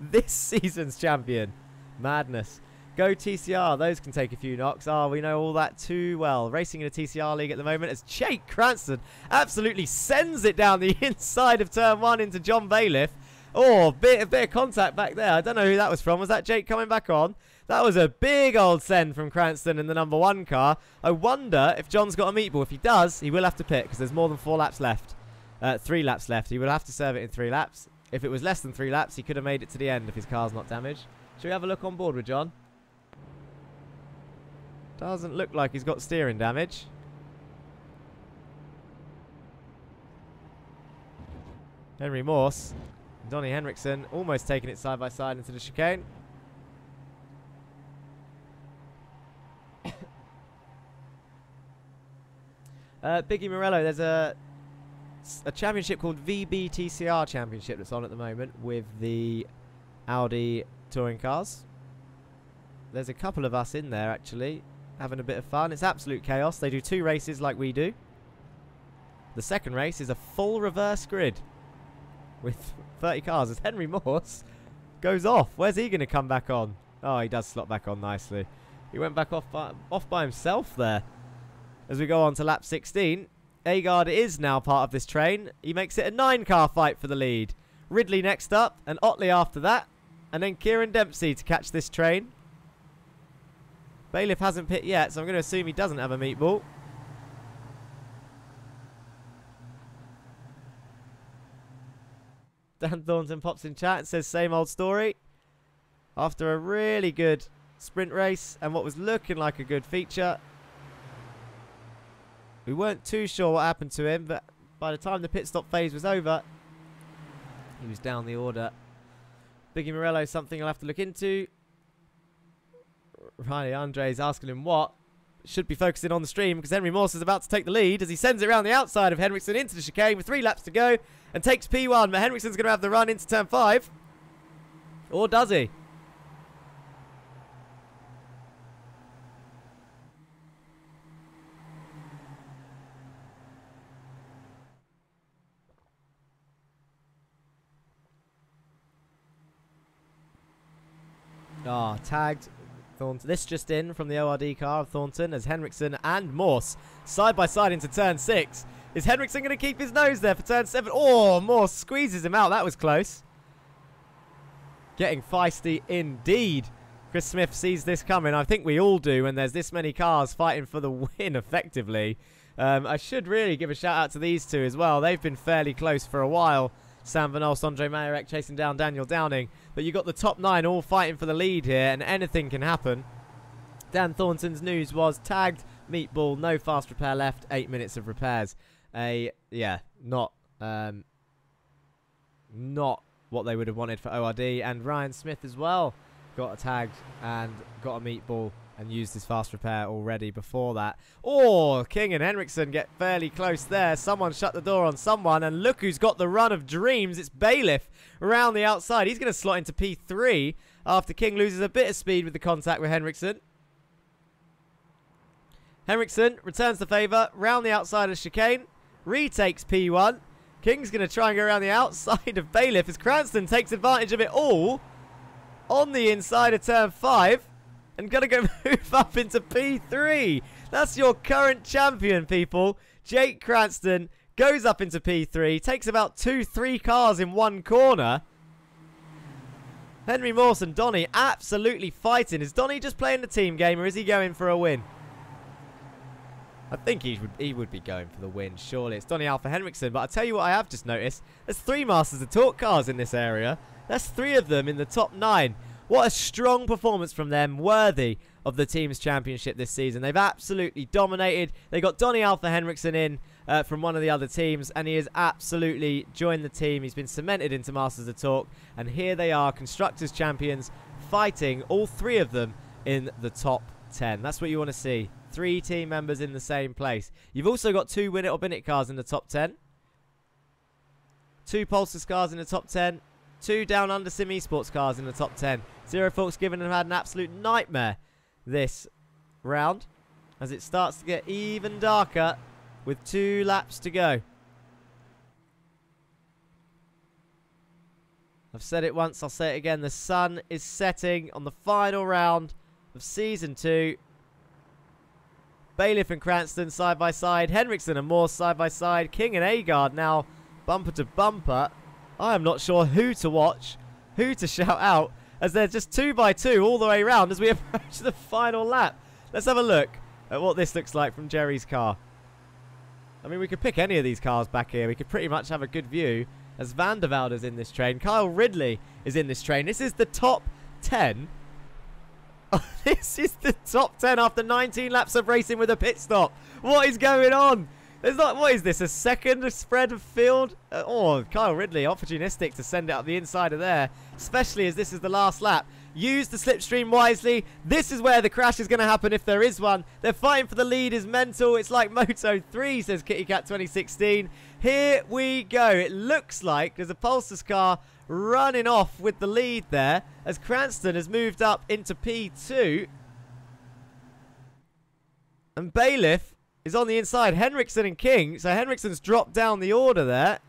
this season's champion. Madness. Go TCR. Those can take a few knocks. Oh, we know all that too well. Racing in a TCR league at the moment as Jake Cranston absolutely sends it down the inside of turn 1 into John Bailiff. Oh, a bit of contact back there. I don't know who that was from. Was that Jake coming back on? That was a big old send from Cranston in the number 1 car. I wonder if John's got a meatball. If he does, he will have to pit because there's more than 4 laps left. 3 laps left. He will have to serve it in 3 laps. If it was less than 3 laps, he could have made it to the end if his car's not damaged. Shall we have a look on board with John? Doesn't look like he's got steering damage. Henry Morse. Donnie Henriksen almost taking it side by side into the chicane. Biggie Morello, there's a championship called VBTCR Championship that's on at the moment with the Audi touring cars. There's a couple of us in there actually having a bit of fun. It's absolute chaos. They do 2 races like we do. The second race is a full reverse grid with 30 cars as Henry Morse goes off. Where's he going to come back on? Oh, he does slot back on nicely. He went back off by himself there. As we go on to lap 16, Agard is now part of this train. He makes it a 9-car fight for the lead. Ridley next up, and Otley after that, and then Kieran Dempsey to catch this train. Bailiff hasn't pit yet, so I'm going to assume he doesn't have a meatball. Dan Thornton pops in chat and says same old story. After a really good sprint race and what was looking like a good feature, we weren't too sure what happened to him, but by the time the pit stop phase was over, he was down the order. Biggie Morello, something I'll have to look into. Riley Andre's asking him what. Should be focusing on the stream because Henry Morse is about to take the lead as he sends it around the outside of Henriksen into the chicane with 3 laps to go and takes P1. But Henriksen's going to have the run into turn 5. Or does he? Ah, tagged Thornton. This just in from the ORD car of Thornton as Henriksen and Morse side by side into turn 6. Is Henriksen going to keep his nose there for turn 7? Oh, Morse squeezes him out. That was close. Getting feisty indeed. Chris Smith sees this coming. I think we all do when there's this many cars fighting for the win effectively. I should really give a shout out to these two as well. They've been fairly close for a while. Sam Van Olst, Andre Mayerek chasing down Daniel Downing. But you've got the top 9 all fighting for the lead here, and anything can happen. Dan Thornton's news was tagged, meatball, no fast repair left, 8 minutes of repairs. Yeah, not what they would have wanted for ORD. And Ryan Smith as well got a tagged and got a meatball and used his fast repair already before that. Oh, King and Henriksen get fairly close there. Someone shut the door on someone, and look who's got the run of dreams. It's Bailiff around the outside. He's going to slot into P3 after King loses a bit of speed with the contact with Henriksen. Henriksen returns the favour round the outside of chicane, retakes P1. King's going to try and go around the outside of Bailiff as Cranston takes advantage of it all on the inside of turn 5 and going to go move up into P3. That's your current champion, people. Jake Cranston goes up into P3, takes about 2-3 cars in one corner. Henry Morse and Donny absolutely fighting. Is Donny just playing the team game, or is he going for a win? I think he would be going for the win, surely. It's Donny Alpha Henriksen, but I'll tell you what I have just noticed. There's 3 Masters of Torque cars in this area. That's 3 of them in the top 9. What a strong performance from them, worthy of the team's championship this season. They've absolutely dominated. They got Donny Alpha Henriksen in from one of the other teams, and he has absolutely joined the team. He's been cemented into Masters of Torque, and here they are, Constructors champions, fighting, all 3 of them, in the top 10. That's what you want to see. 3 team members in the same place. You've also got 2 Win It or Bin It cars in the top 10. 2 Pulsar cars in the top 10. 2 Down Under Sim Esports cars in the top 10. Zero Forks Given have had an absolute nightmare this round as it starts to get even darker with 2 laps to go. I've said it once, I'll say it again. The sun is setting on the final round of Season 2. Bailiff and Cranston side by side. Henriksen and Morse side by side. King and Agard now bumper to bumper. I am not sure who to watch, who to shout out, as they're just 2 by 2 all the way around as we approach the final lap. Let's have a look at what this looks like from Jerry's car. I mean, we could pick any of these cars back here. We could pretty much have a good view as Van der Velde's in this train. Kyle Ridley is in this train. This is the top 10. This is the top 10 after 19 laps of racing with a pit stop. What is going on? There's not. What is this? A second spread of field? Oh, Kyle Ridley, opportunistic to send it up the inside of there, especially as this is the last lap. Use the slipstream wisely. This is where the crash is going to happen if there is one. They're fighting for the lead is mental. It's like Moto 3, says Kitty Cat 2016. Here we go. It looks like there's a Pulsar's car running off with the lead there as Cranston has moved up into P2. And Bailiff is on the inside. Henriksen and King. So Henriksen's dropped down the order there.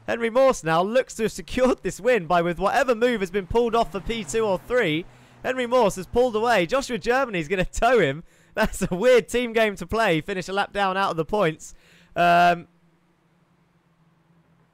Henry Morse now looks to have secured this win by, with whatever move has been pulled off for P2 or 3. Henry Morse has pulled away. Joshua Germany is going to tow him. That's a weird team game to play. Finish a lap down out of the points. Oh,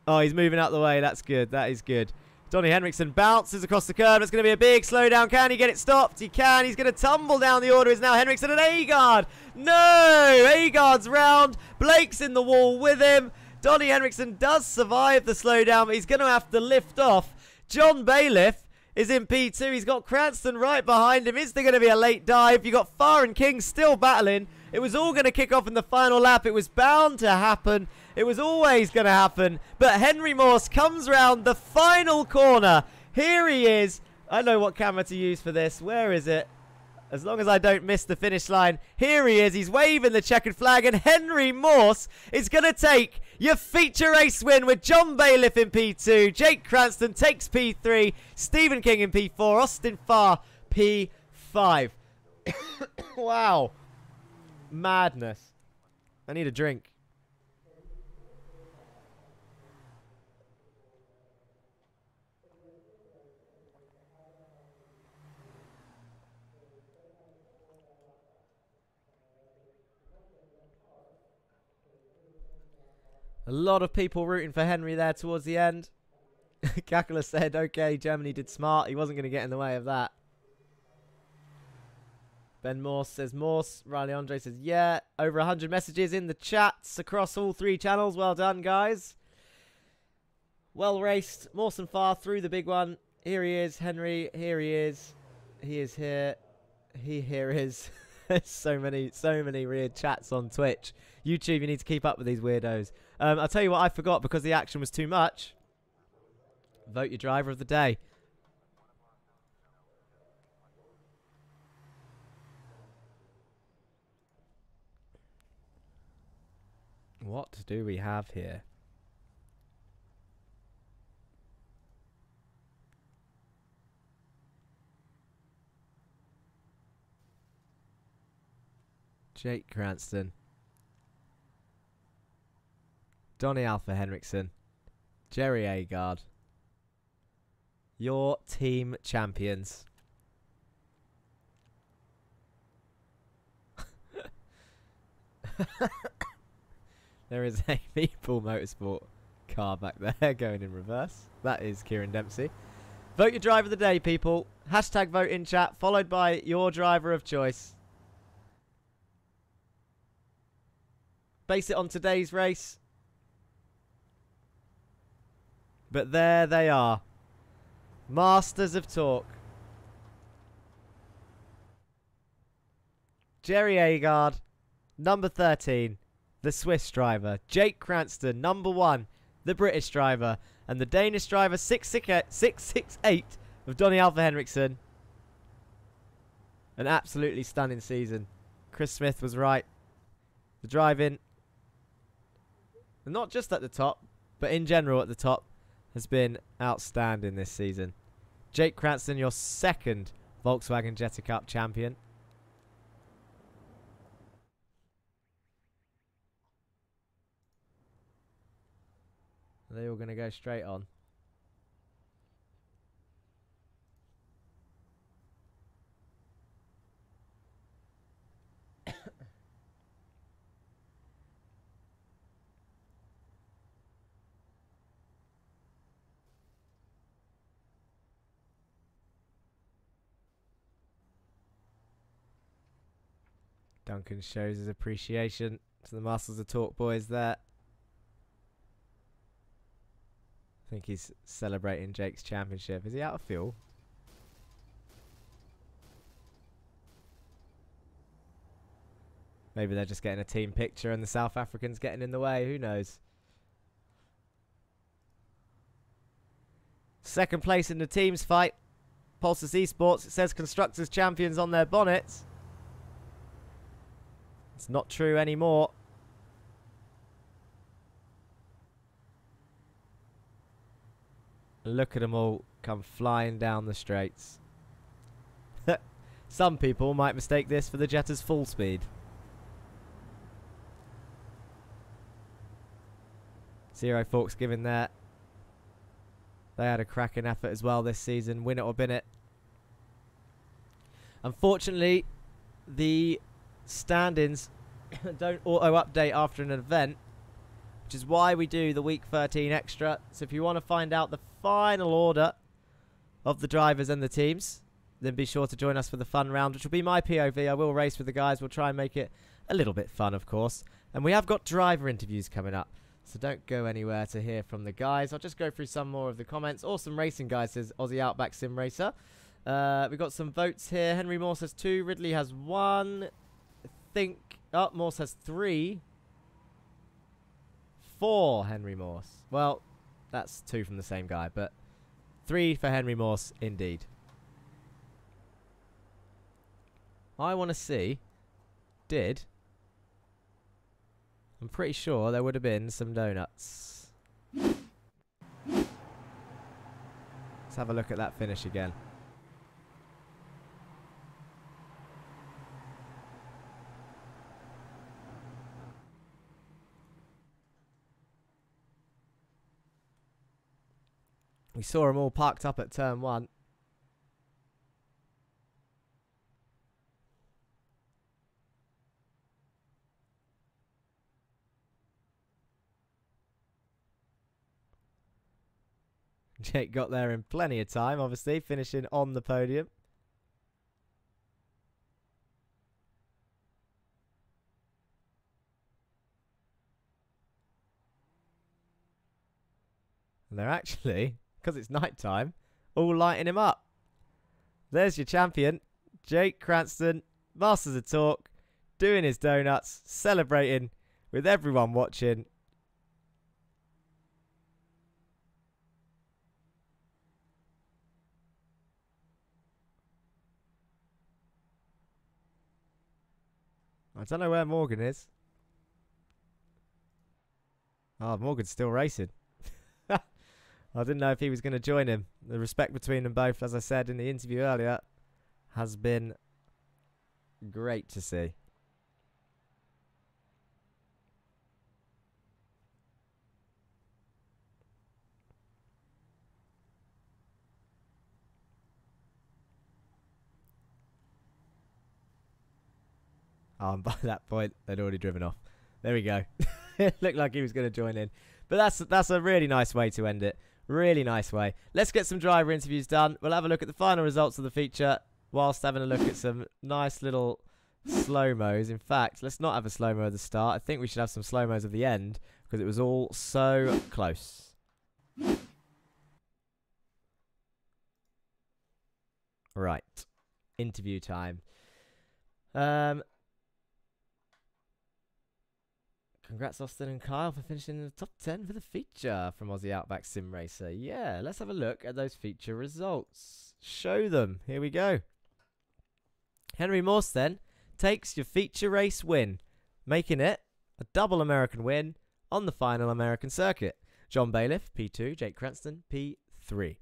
he's moving out the way. That's good. That is good. Donny Henriksen bounces across the curve. It's going to be a big slowdown. Can he get it stopped? He can. He's going to tumble down the order. Is now Henriksen and Agard. No! Agard's round. Blake's in the wall with him. Donny Henriksen does survive the slowdown, but he's going to have to lift off. John Bailiff is in P2. He's got Cranston right behind him. Is there going to be a late dive? You've got Farr and King still battling. It was all going to kick off in the final lap. It was bound to happen. It was always going to happen. But Henry Morse comes round the final corner. Here he is. I know what camera to use for this. Where is it? As long as I don't miss the finish line. Here he is. He's waving the checkered flag. And Henry Morse is going to take your feature race win with John Bailiff in P2. Jake Cranston takes P3. Stephen King in P4. Austin Farr P5. Wow. Madness. I need a drink. A lot of people rooting for Henry there towards the end. Kakula said, okay, Germany did smart. He wasn't going to get in the way of that. Ben Morse says Morse. Riley Andre says, yeah. Over 100 messages in the chats across all 3 channels. Well done, guys. Well raced. Mawson Farr through the big one. Here he is, Henry. Here he is. He is here. He here is. There's so many weird chats on Twitch. YouTube, you need to keep up with these weirdos. I'll tell you what I forgot because the action was too much. Vote your driver of the day. What do we have here? Jake Cranston. Donny Alpha Henriksen. Jerry Agard. Your team champions. There is a Meeple Motorsport car back there going in reverse. That is Kieran Dempsey. Vote your driver of the day, people. Hashtag vote in chat, followed by your driver of choice. Base it on today's race. But there they are. Masters of talk. Jerry Agard, number 13, the Swiss driver. Jake Cranston, number 1, the British driver. And the Danish driver, 668 of Donny Alpha Henriksen. An absolutely stunning season. Chris Smith was right. The driving, not just at the top, but in general at the top, has been outstanding this season. Jake Cranston, your 2nd Volkswagen Jetta Cup champion. Are they all going to go straight on? Duncan shows his appreciation to the Masters of Talk boys there. I think he's celebrating Jake's championship. Is he out of fuel? Maybe they're just getting a team picture and the South African's getting in the way. Who knows? 2nd place in the teams fight. Pulsar Esports. It says Constructors Champions on their bonnets. It's not true anymore. Look at them all come flying down the straights. Some people might mistake this for the Jetta's full speed. Zero Forks giving that. They had a cracking effort as well this season. Win it or bin it. Unfortunately, the standings don't auto-update after an event, which is why we do the Week 13 Extra. So if you want to find out the final order of the drivers and the teams, then be sure to join us for the fun round, which will be my POV. I will race with the guys. We'll try and make it a little bit fun, of course. And we have got driver interviews coming up, so don't go anywhere to hear from the guys. I'll just go through some more of the comments. Awesome racing, guys, says Aussie Outback Sim Racer. We've got some votes here. Henry Morse has 2. Ridley has 1. I think... Oh, Morse has 3. 4 Henry Morse. Well, that's 2 from the same guy, but 3 for Henry Morse indeed. I want to see, I'm pretty sure there would have been some donuts. Let's have a look at that finish again. We saw them all parked up at turn 1. Jake got there in plenty of time, obviously, finishing on the podium. And they're actually, because it's night time, all lighting him up. There's your champion, Jake Cranston, Masters of Talk, doing his donuts, celebrating with everyone watching. I don't know where Morgan is. Oh, Morgan's still racing. I didn't know if he was going to join him. The respect between them both, as I said in the interview earlier, has been great to see. Oh, and by that point, they'd already driven off. There we go. It looked like he was going to join in. But that's a really nice way to end it. Really nice way. Let's get some driver interviews done. We'll have a look at the final results of the feature whilst having a look at some nice little slow-mos. In fact, let's not have a slow-mo at the start. I think we should have some slow-mos at the end because it was all so close. Right. Interview time. Congrats, Austin and Kyle, for finishing in the top 10 for the feature from Aussie Outback Sim Racer. Yeah, let's have a look at those feature results. Show them. Here we go. Henry Morse then takes your feature race win, making it a double American win on the final American circuit. John Bailiff, P2, Jake Cranston, P3.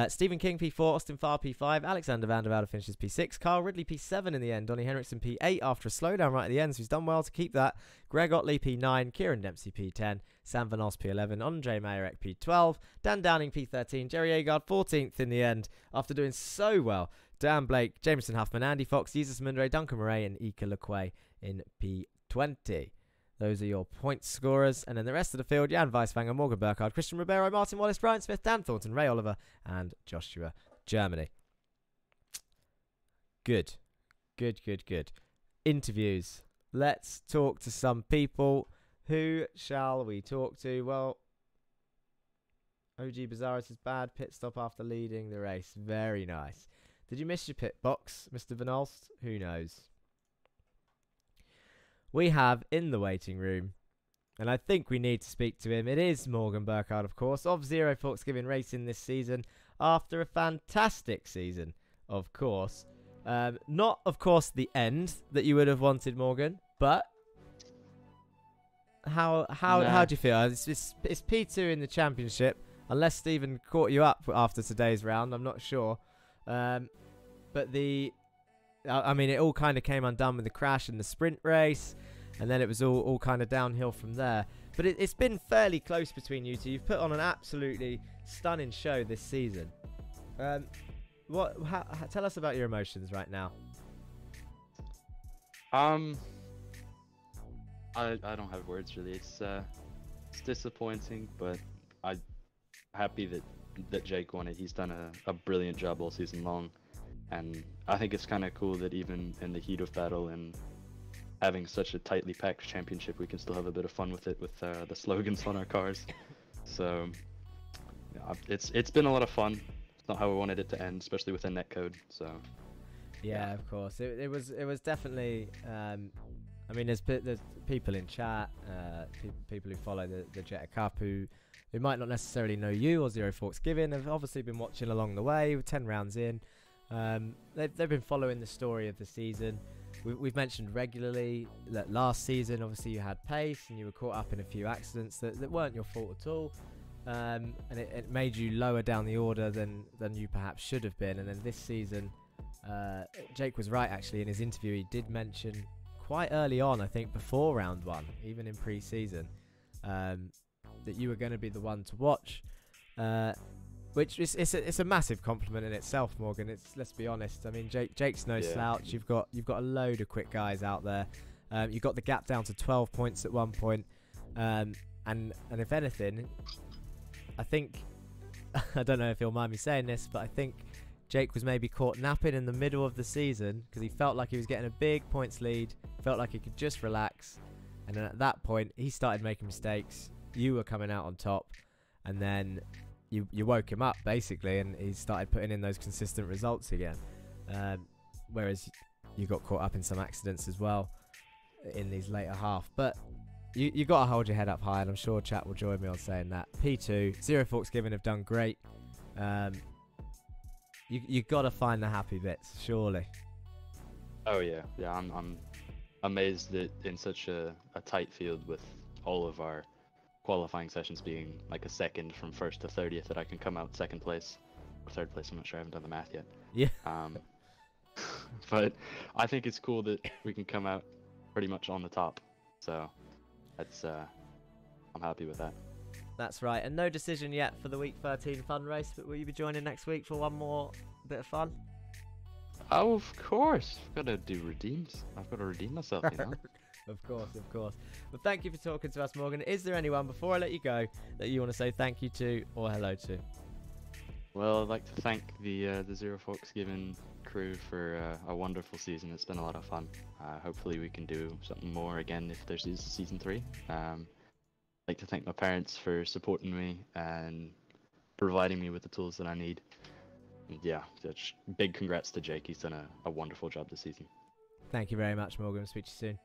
Stephen King, P4, Austin Farr, P5, Alexander Van der Velde finishes P6, Kyle Ridley, P7 in the end, Donnie Henriksen, P8 after a slowdown right at the end, so he's done well to keep that. Greg Otley, P9, Kieran Dempsey, P10, Sam Van Os, P11, Andre Mayerek, P12, Dan Downing, P13, Jerry Agard, 14th in the end, after doing so well. Dan Blake, Jameson Huffman, Andy Fox, Jesus Mundre, Duncan Murray, and Ika Lequay in P20. Those are your point scorers. And then the rest of the field, Jan Weiswanger, Morgan Burkhart, Christian Ribeiro, Martin Wallace, Brian Smith, Dan Thornton, Ray Oliver, and Joshua Germany. Good. Good, good, good. Interviews. Let's talk to some people. Who shall we talk to? Well, OG Bizarros is bad. Pit stop after leading the race. Very nice. Did you miss your pit box, Mr. Van Olst? Who knows? We have in the waiting room, and I think we need to speak to him. It is Morgan Burkhart, of course, of Zero Forksgiven Racing this season, after a fantastic season, of course. Not, of course, the end that you would have wanted, Morgan, but how do you feel? It's P2 in the championship, unless Stephen caught you up after today's round. I'm not sure, but I mean, it all kind of came undone with the crash in the sprint race, and then it was all kind of downhill from there. But it's been fairly close between you two. You've put on an absolutely stunning show this season. Tell us about your emotions right now. I don't have words really. It's disappointing, but I'm happy that Jake won it. He's done a brilliant job all season long. And I think it's kind of cool that even in the heat of battle and having such a tightly packed championship, we can still have a bit of fun with it, with the slogans on our cars. So yeah, it's been a lot of fun. It's not how we wanted it to end, especially with a netcode. So yeah, of course, it was definitely. I mean, there's people in chat, people who follow the Jetta Cup who might not necessarily know you or Zero Forksgiven. Have obviously been watching along the way. We're 10 rounds in. They've been following the story of the season. We've mentioned regularly that last season, obviously, you had pace and you were caught up in a few accidents that weren't your fault at all, and it made you lower down the order than you perhaps should have been. And then this season, Jake was right actually in his interview. He did mention quite early on, I think before round one, even in pre-season, that you were going to be the one to watch. Which it's a massive compliment in itself, Morgan. Let's be honest. I mean, Jake's no slouch. You've got a load of quick guys out there. You've got the gap down to 12 points at one point. And if anything, I think I don't know if you'll mind me saying this, but I think Jake was maybe caught napping in the middle of the season because he felt like he was getting a big points lead, felt like he could just relax, and then at that point he started making mistakes. You were coming out on top, and then you woke him up basically, and he started putting in those consistent results again. Whereas you got caught up in some accidents as well in these later half, but you got to hold your head up high, and I'm sure chat will join me on saying that. P2, Zero Forks Given have done great. You got to find the happy bits, surely. Oh yeah, I'm amazed that in such a tight field with all of our qualifying sessions being like a second from first to 30th, that I can come out second place or third place. I'm not sure, I haven't done the math yet. Yeah. But I think it's cool that we can come out pretty much on the top. So that's I'm happy with that. That's right, and no decision yet for the week 13 fun race, but will you be joining next week for one more bit of fun? Oh, of course. I've got to do redeems. I've got to redeem myself, you know. Of course, of course. Well, thank you for talking to us, Morgan. Is there anyone, before I let you go, that you want to say thank you to or hello to? Well, I'd like to thank the Zero Forks Given crew for a wonderful season. It's been a lot of fun. Hopefully we can do something more again if there's season 3. I'd like to thank my parents for supporting me and providing me with the tools that I need. And yeah, just big congrats to Jake. He's done a wonderful job this season. Thank you very much, Morgan. We'll speak to you soon.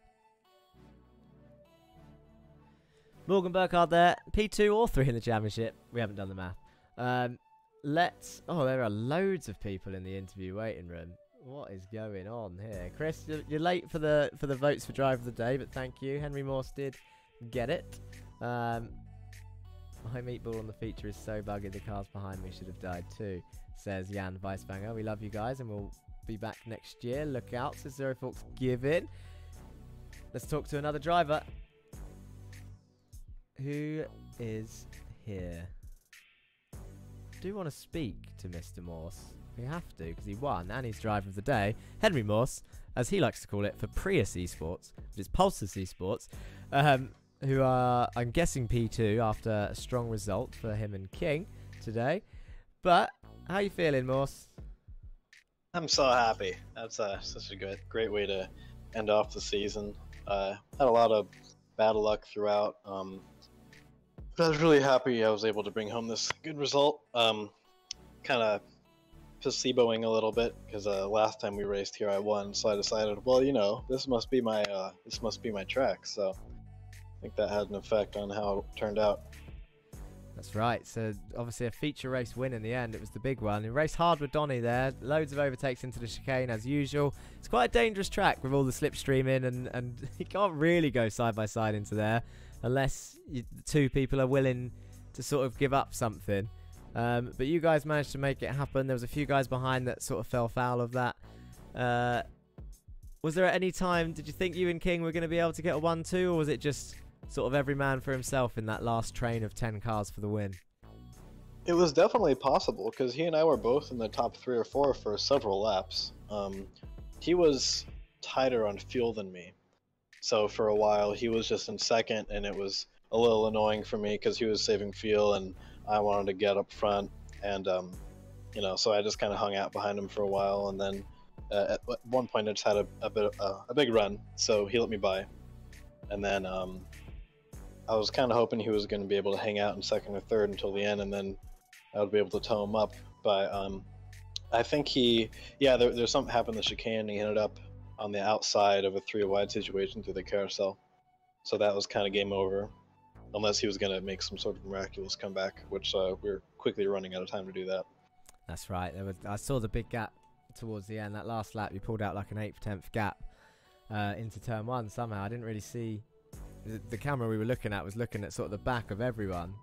Morgan Burkhart there, P2 or 3 in the championship. We haven't done the math. There are loads of people in the interview waiting room. What is going on here? Chris, you're late for the votes for driver of the day, but thank you. Henry Morse did get it. My meatball on the feature is so buggy, the cars behind me should have died too, says Jan Weisbanger. We love you guys, and we'll be back next year. Look out, says Zero Forks Given. Let's talk to another driver. Who is here? Do want to speak to Mr. Morse. We have to, because he won, and he's driver of the day. Henry Morse, as he likes to call it, for Prius Esports, which is Pulsar Esports, who are, I'm guessing, P2 after a strong result for him and King today. But how you feeling, Morse? I'm so happy. That's such a great way to end off the season. Had a lot of bad luck throughout. But I was really happy I was able to bring home this good result. Kind of placeboing a little bit because last time we raced here I won, so I decided, well, you know, this must be my track. So I think that had an effect on how it turned out. That's right. So obviously a feature race win in the end. It was the big one. He raced hard with Donny there. Loads of overtakes into the chicane as usual. It's quite a dangerous track with all the slipstreaming, and you can't really go side by side into there unless the two people are willing to sort of give up something. But you guys managed to make it happen. There was a few guys behind that sort of fell foul of that. Was there at any time, did you think you and King were going to be able to get a 1-2, or was it just sort of every man for himself in that last train of 10 cars for the win? It was definitely possible because he and I were both in the top 3 or 4 for several laps. He was tighter on fuel than me, so for a while he was just in second, and it was a little annoying for me because he was saving fuel and I wanted to get up front, and you know, so I just kind of hung out behind him for a while, and then at one point I just had a big run, so he let me by, and then I was kind of hoping he was going to be able to hang out in second or third until the end, and then I would be able to tow him up. But I think there's something happened in the chicane, and he ended up on the outside of a 3-wide situation through the carousel. So that was kind of game over, unless he was going to make some sort of miraculous comeback, which we're quickly running out of time to do that. That's right. I saw the big gap towards the end. That last lap, you pulled out like an 8th, 10th gap into turn 1 somehow. I didn't really see. The camera we were looking at was looking at sort of the back of everyone,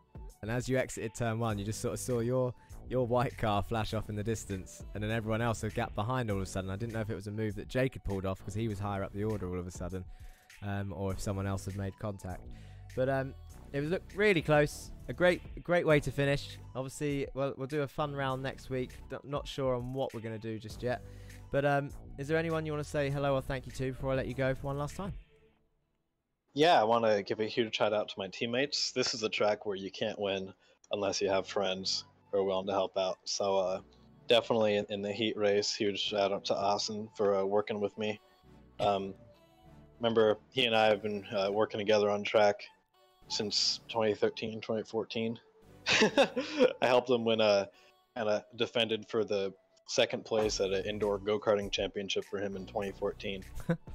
and as you exited turn 1, you just sort of saw your white car flash off in the distance, and then everyone else had gap behind all of a sudden. I didn't know if it was a move that Jake had pulled off because he was higher up the order all of a sudden, or if someone else had made contact. But it was really close. A great way to finish. Obviously, we'll do a fun round next week. Not sure on what we're going to do just yet. But is there anyone you want to say hello or thank you to before I let you go for one last time? Yeah, I want to give a huge shout out to my teammates. This is a track where you can't win unless you have friends. who are willing to help out. So definitely in the heat race, huge shout out to Austin for working with me. Remember, he and I have been working together on track since 2013, 2014. I helped him win and defended for the second place at an indoor go-karting championship for him in 2014.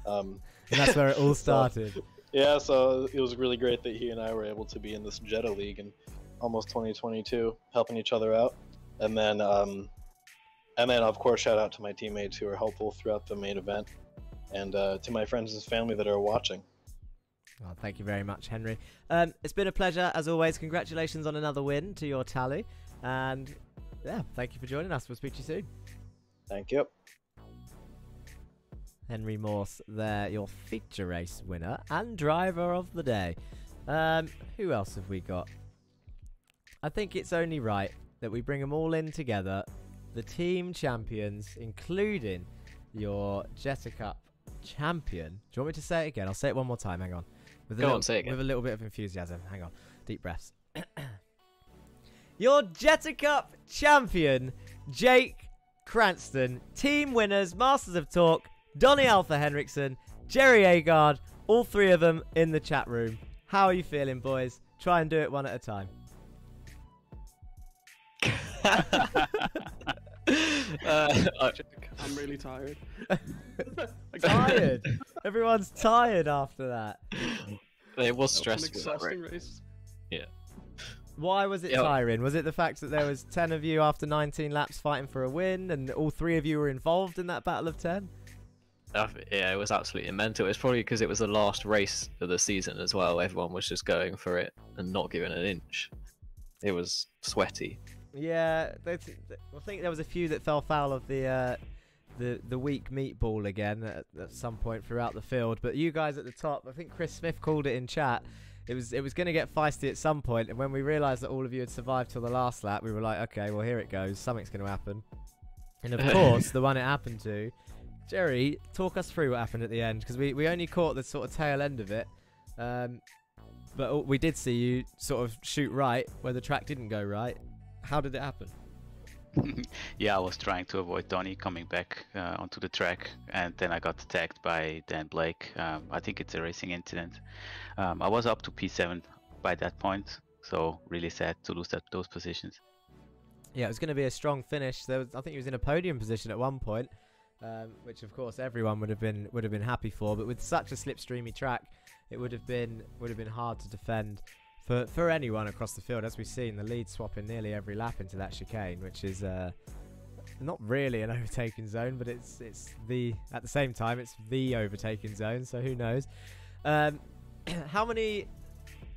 And that's where it all started. Yeah, so it was really great that he and I were able to be in this Jetta League in almost 2022, helping each other out. And then of course, shout out to my teammates who are helpful throughout the main event, and to my friends and family that are watching. Well, thank you very much, Henry. It's been a pleasure, as always. Congratulations on another win to your tally. And yeah, thank you for joining us. We'll speak to you soon. Thank you. Henry Morse there, your feature race winner and driver of the day. Who else have we got? I think it's only right that we bring them all in together. The team champions, including your Jetta Cup champion. Do you want me to say it again? I'll say it one more time. Hang on. Say it again. With a little bit of enthusiasm. Hang on. Deep breaths. Your Jetta Cup champion, Jake Cranston. Team winners, Masters of Talk, Donny Alpha Henriksen, Jerry Agard, all three of them in the chat room. How are you feeling, boys? Try and do it one at a time. I'm really tired. Tired. Everyone's tired after that. It was That was an stressful. exhausting race. Yeah. Why was it tiring? Was it the fact that there was 10 of you after 19 laps fighting for a win, and all three of you were involved in that battle of 10? Yeah, it was absolutely mental. It's probably because it was the last race of the season as well. Everyone was just going for it and not giving an inch. It was sweaty. Yeah, I think there was a few that fell foul of the weak meatball again at some point throughout the field. But you guys at the top, I think Chris Smith called it in chat. It was going to get feisty at some point, and when we realised that all of you had survived till the last lap, we were like, okay, well here it goes. Something's going to happen. And of course, the one it happened to. Jerry, talk us through what happened at the end, because we only caught the sort of tail end of it. But we did see you sort of shoot right where the track didn't go right. How did it happen? Yeah, I was trying to avoid Donny coming back onto the track, and then I got attacked by Dan Blake. I think it's a racing incident. I was up to P7 by that point, so really sad to lose those positions. Yeah, it was going to be a strong finish. I think he was in a podium position at one point, which of course everyone would have been happy for. But with such a slipstreamy track, it would have been hard to defend for anyone across the field. As we've seen, the lead swapping nearly every lap into that chicane, which is not really an overtaking zone, but it's at the same time it's the overtaking zone. So who knows? How many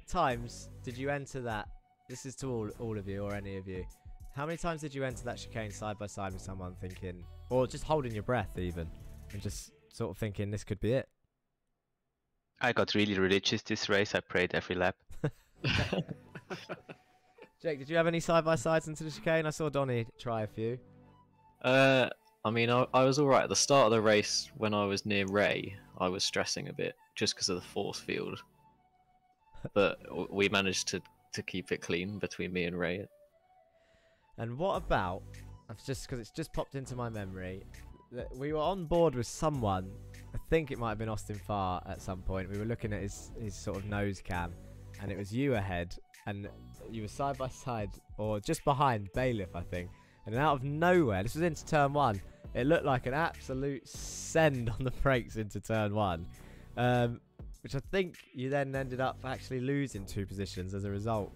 times did you enter that? This is to all of you or any of you. How many times did you enter that chicane side by side with someone thinking, or just holding your breath even, and just sort of thinking this could be it? I got really religious this race. I prayed every lap. Jake, did you have any side-by-sides into the chicane? I saw Donny try a few. I mean, I was alright at the start of the race. When I was near Ray, I was stressing a bit just because of the force field. But we managed to keep it clean between me and Ray. And what about, just because it's just popped into my memory, that we were on board with someone, I think it might have been Austin Farr at some point. We were looking at his sort of nose cam, and it was you ahead, and you were side by side, or just behind Bailiff, I think. And then out of nowhere, this was into turn one, it looked like an absolute send on the brakes into turn one, which I think you then ended up actually losing 2 positions as a result,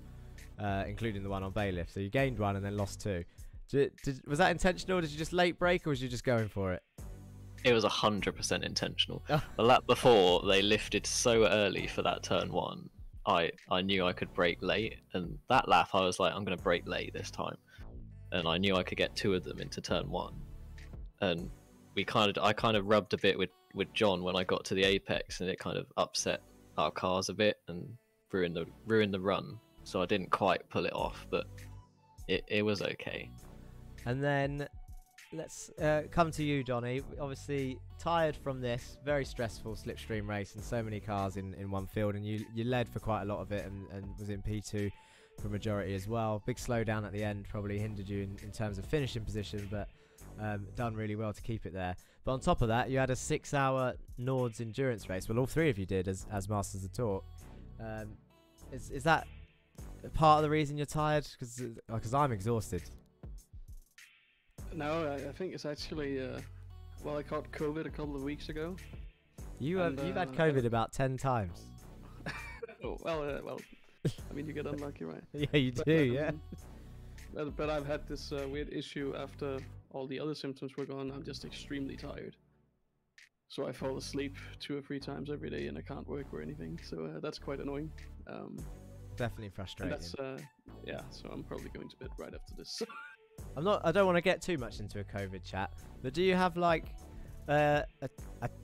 including the one on Bailiff. So you gained 1 and then lost 2. Was that intentional, or did you just late brake, or was you just going for it? It was 100% intentional. The lap before, they lifted so early for that turn 1. I knew I could brake late, and that lap I was like, I'm going to brake late this time. And I knew I could get 2 of them into turn 1. And I kind of rubbed a bit with John when I got to the apex, and it kind of upset our cars a bit and ruined the run. So I didn't quite pull it off, but it was okay. And then let's come to you, Donny. Obviously tired from this very stressful slipstream race and so many cars in one field, and you led for quite a lot of it and was in P2 for majority as well. Big slowdown at the end probably hindered you in terms of finishing position, but done really well to keep it there. But on top of that, you had a 6-hour Nords endurance race. Well, all three of you did as Masters of Talk. Is that part of the reason you're tired? Because I'm exhausted. No, I think it's actually, well, I caught COVID a couple of weeks ago. You've had COVID about 10 times. Oh, well, I mean, you get unlucky, right? Yeah, you do, yeah. But I've had this weird issue after all the other symptoms were gone. I'm just extremely tired. So I fall asleep 2 or 3 times every day and I can't work or anything. So that's quite annoying. Definitely frustrating. That's, yeah, so I'm probably going to bed right after this. I don't want to get too much into a COVID chat, but do you have like a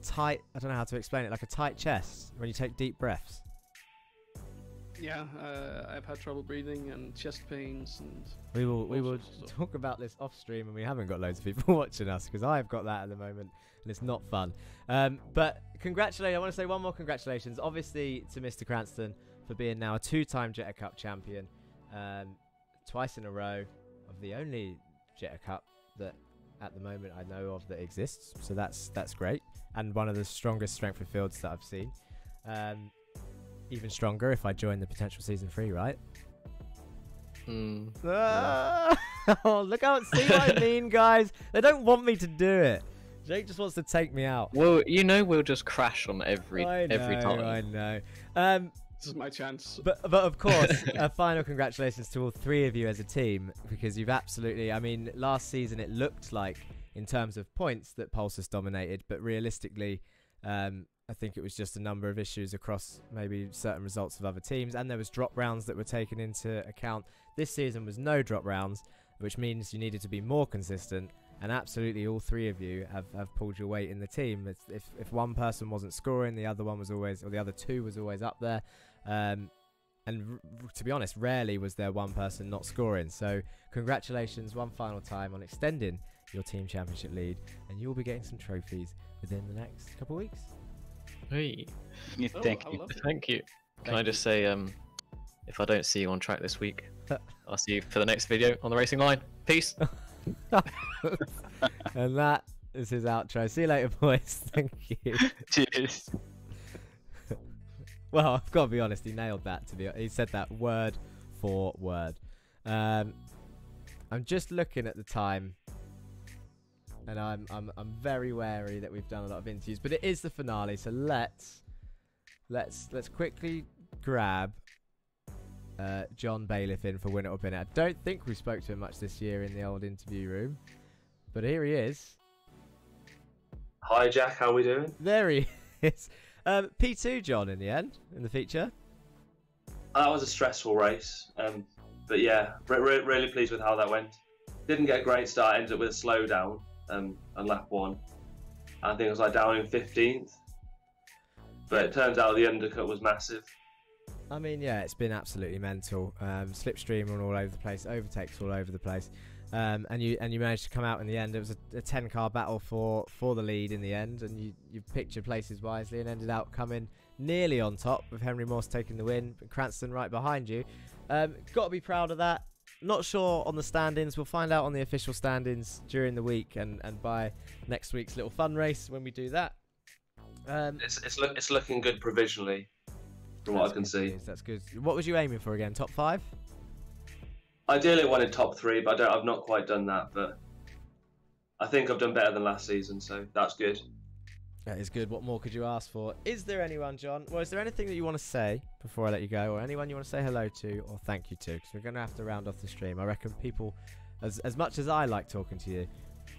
tight, I don't know how to explain it, like a tight chest when you take deep breaths? Yeah, I've had trouble breathing and chest pains, and we will talk about this off stream, and we haven't got loads of people watching us because I've got that at the moment and it's not fun. But congratulations, I want to say one more congratulations obviously to Mr. Cranston for being now a 2-time Jetta Cup champion, twice in a row of the only Jetta Cup that at the moment I know of that exists, so that's great, and one of the strongest strength of fields that I've seen. Even stronger if I join the potential season 3, right? Oh, look out, see what I mean, guys? They don't want me to do it. Jake just wants to take me out. Well, you know we'll just crash on every time. I know. This is my chance. But of course, a final congratulations to all 3 of you as a team, because you've absolutely, I mean, last season it looked like, in terms of points, that Pulsus dominated, but realistically, I think it was just a number of issues across maybe certain results of other teams, and there was drop rounds that were taken into account. This season was no drop rounds, which means you needed to be more consistent, and absolutely all 3 of you have pulled your weight in the team. If one person wasn't scoring, the other one was always, or the other 2 was always up there, and to be honest, rarely was there one person not scoring. So congratulations one final time on extending your team championship lead, and you'll be getting some trophies within the next couple of weeks. Hey. Oh, Thank you. Thank you. Can I just say, if I don't see you on track this week, I'll see you for the next video on the racing line. Peace. And that is his outro. See you later, boys. Thank you. Cheers. Well, I've got to be honest, he nailed that. He said that word for word. I'm just looking at the time, and I'm very wary that we've done a lot of interviews, but it is the finale, so let's quickly grab John Bailiff in for Win It or Bin It. I don't think we spoke to him much this year in the old interview room, but here he is. Hi Jack, how are we doing? There he is. P2 John in the end, in the feature. That was a stressful race, but yeah, really pleased with how that went. Didn't get a great start, ended up with a slowdown on lap 1. I think I was like down in 15th, but it turns out the undercut was massive. I mean, yeah, it's been absolutely mental. Slipstream all over the place, overtakes all over the place, and you managed to come out in the end. It was a 10-car battle for the lead in the end, and you picked your places wisely and ended up coming nearly on top, with Henry Morse taking the win, but Cranston right behind you. Got to be proud of that. Not sure on the standings. We'll find out on the official standings during the week and by next week's little fun race when we do that. It's looking good provisionally, from what I can see. News. That's good. What was you aiming for again? Top 5? Ideally, I wanted top 3, but I've not quite done that. But I think I've done better than last season, so that's good. That is good. What more could you ask for? Is there anyone, John? Well, is there anything that you want to say before I let you go, or anyone you want to say hello to or thank you to? Because we're going to have to round off the stream. I reckon people, as much as I like talking to you,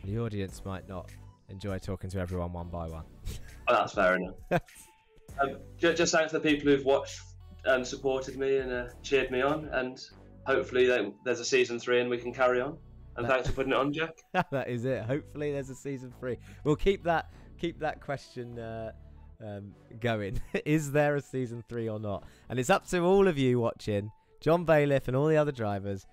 the audience might not enjoy talking to everyone one by one. Oh, that's fair enough. Just thanks to the people who've watched and supported me and cheered me on, and hopefully there's a season 3 and we can carry on. And thanks for putting it on, Jack. That is it. Hopefully there's a season 3. We'll keep that question going. Is there a season 3 or not? And it's up to all of you watching, John Bailiff and all the other drivers.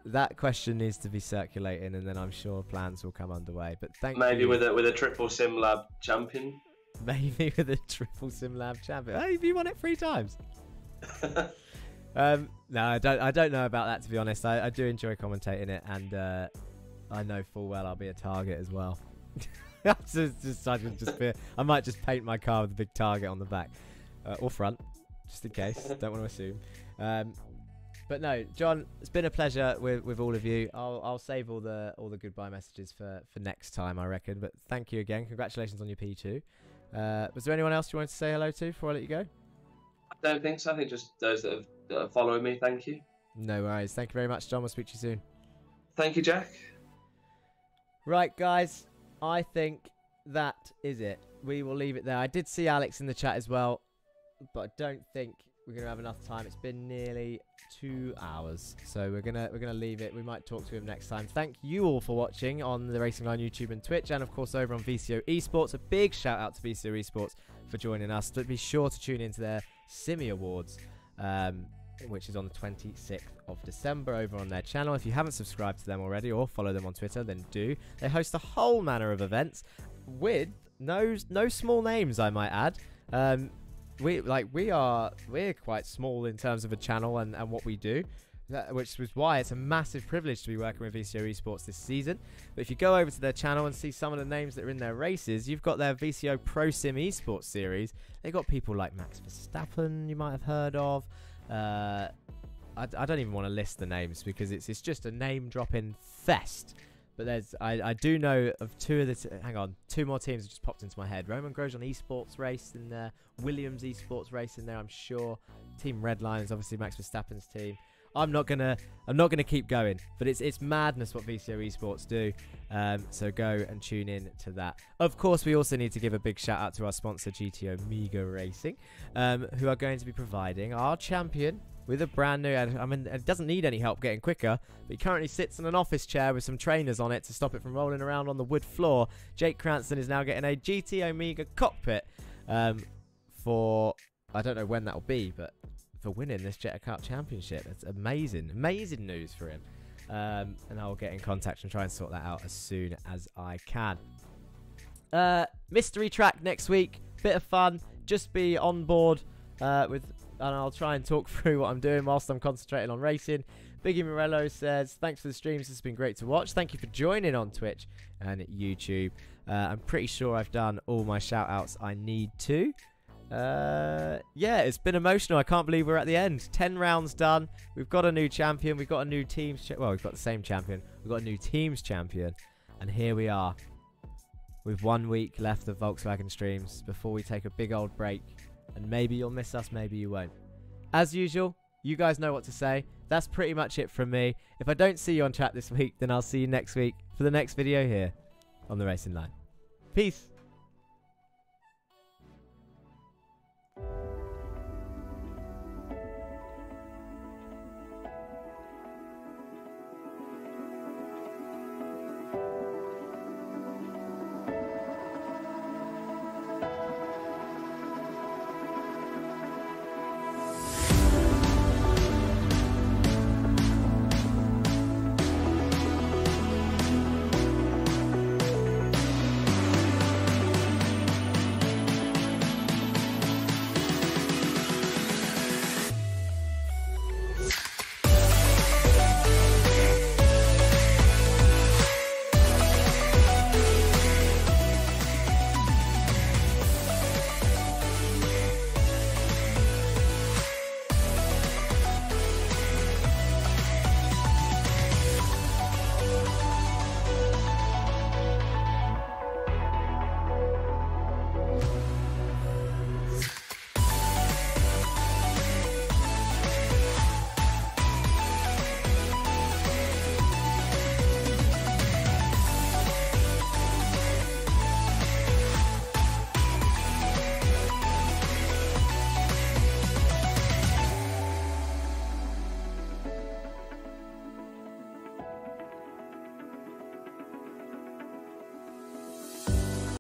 That question needs to be circulating, and then I'm sure plans will come underway. But maybe you. with a triple sim lab champion. Maybe with a triple sim lab champion. Hey, have you won it 3 times? No, I don't know about that, to be honest. I do enjoy commentating it, and I know full well I'll be a target as well. I might just paint my car with a big target on the back or front, just in case. Don't want to assume. But no, John, it's been a pleasure with all of you. I'll save all the goodbye messages for next time, I reckon. But thank you again. Congratulations on your P2. Was there anyone else you wanted to say hello to before I let you go? I don't think so. I think just those that are following me. Thank you. No worries. Thank you very much, John. We'll speak to you soon. Thank you, Jack. Right, guys. I think that is it. We will leave it there. I did see Alex in the chat as well, but I don't think we're gonna have enough time. It's been nearly 2 hours, so we're gonna leave it. We might talk to him next time. Thank you all for watching on the Racing Line YouTube and Twitch, and of course over on VCO Esports. A big shout out to VCO Esports for joining us. But be sure to tune into their Simi Awards, which is on the 26th of December over on their channel. If you haven't subscribed to them already or follow them on Twitter, then do. They host a whole manner of events with no small names, I might add. We're quite small in terms of a channel and what we do, which was why it's a massive privilege to be working with VCO Esports this season. But if you go over to their channel and see some of the names that are in their races, you've got their VCO Pro Sim Esports series. They've got people like Max Verstappen, you might have heard of. I don't even want to list the names because it's just a name dropping fest. But I do know of two more teams that just popped into my head. Roman Grosjean Esports race in there, Williams Esports race in there, I'm sure. Team Redline is obviously Max Verstappen's team. I'm not gonna keep going, but it's madness what VCO Esports do. So go and tune in to that. Of course, we also need to give a big shout out to our sponsor GT Omega Racing, who are going to be providing our champion with a brand new, I mean, it doesn't need any help getting quicker, but he currently sits in an office chair with some trainers on it to stop it from rolling around on the wood floor. Jake Cranston is now getting a GT Omega cockpit for, I don't know when that will be, but for winning this Jetta Cup championship. That's amazing news for him. And I'll get in contact and try and sort that out as soon as I can. Mystery track next week, bit of fun, just be on board and I'll try and talk through what I'm doing whilst I'm concentrating on racing. Biggie Morello says, thanks for the streams, it's been great to watch. Thank you for joining on Twitch and YouTube. I'm pretty sure I've done all my shout outs I need to. Yeah, it's been emotional. I can't believe we're at the end. 10 rounds done. We've got a new champion. We've got a new team's well, we've got the same champion. We've got a new team's champion. And here we are with 1 week left of Volkswagen streams before we take a big old break. And maybe you'll miss us, maybe you won't. As usual, you guys know what to say. That's pretty much it from me. If I don't see you on chat this week, then I'll see you next week for the next video here on the Racing Line. Peace.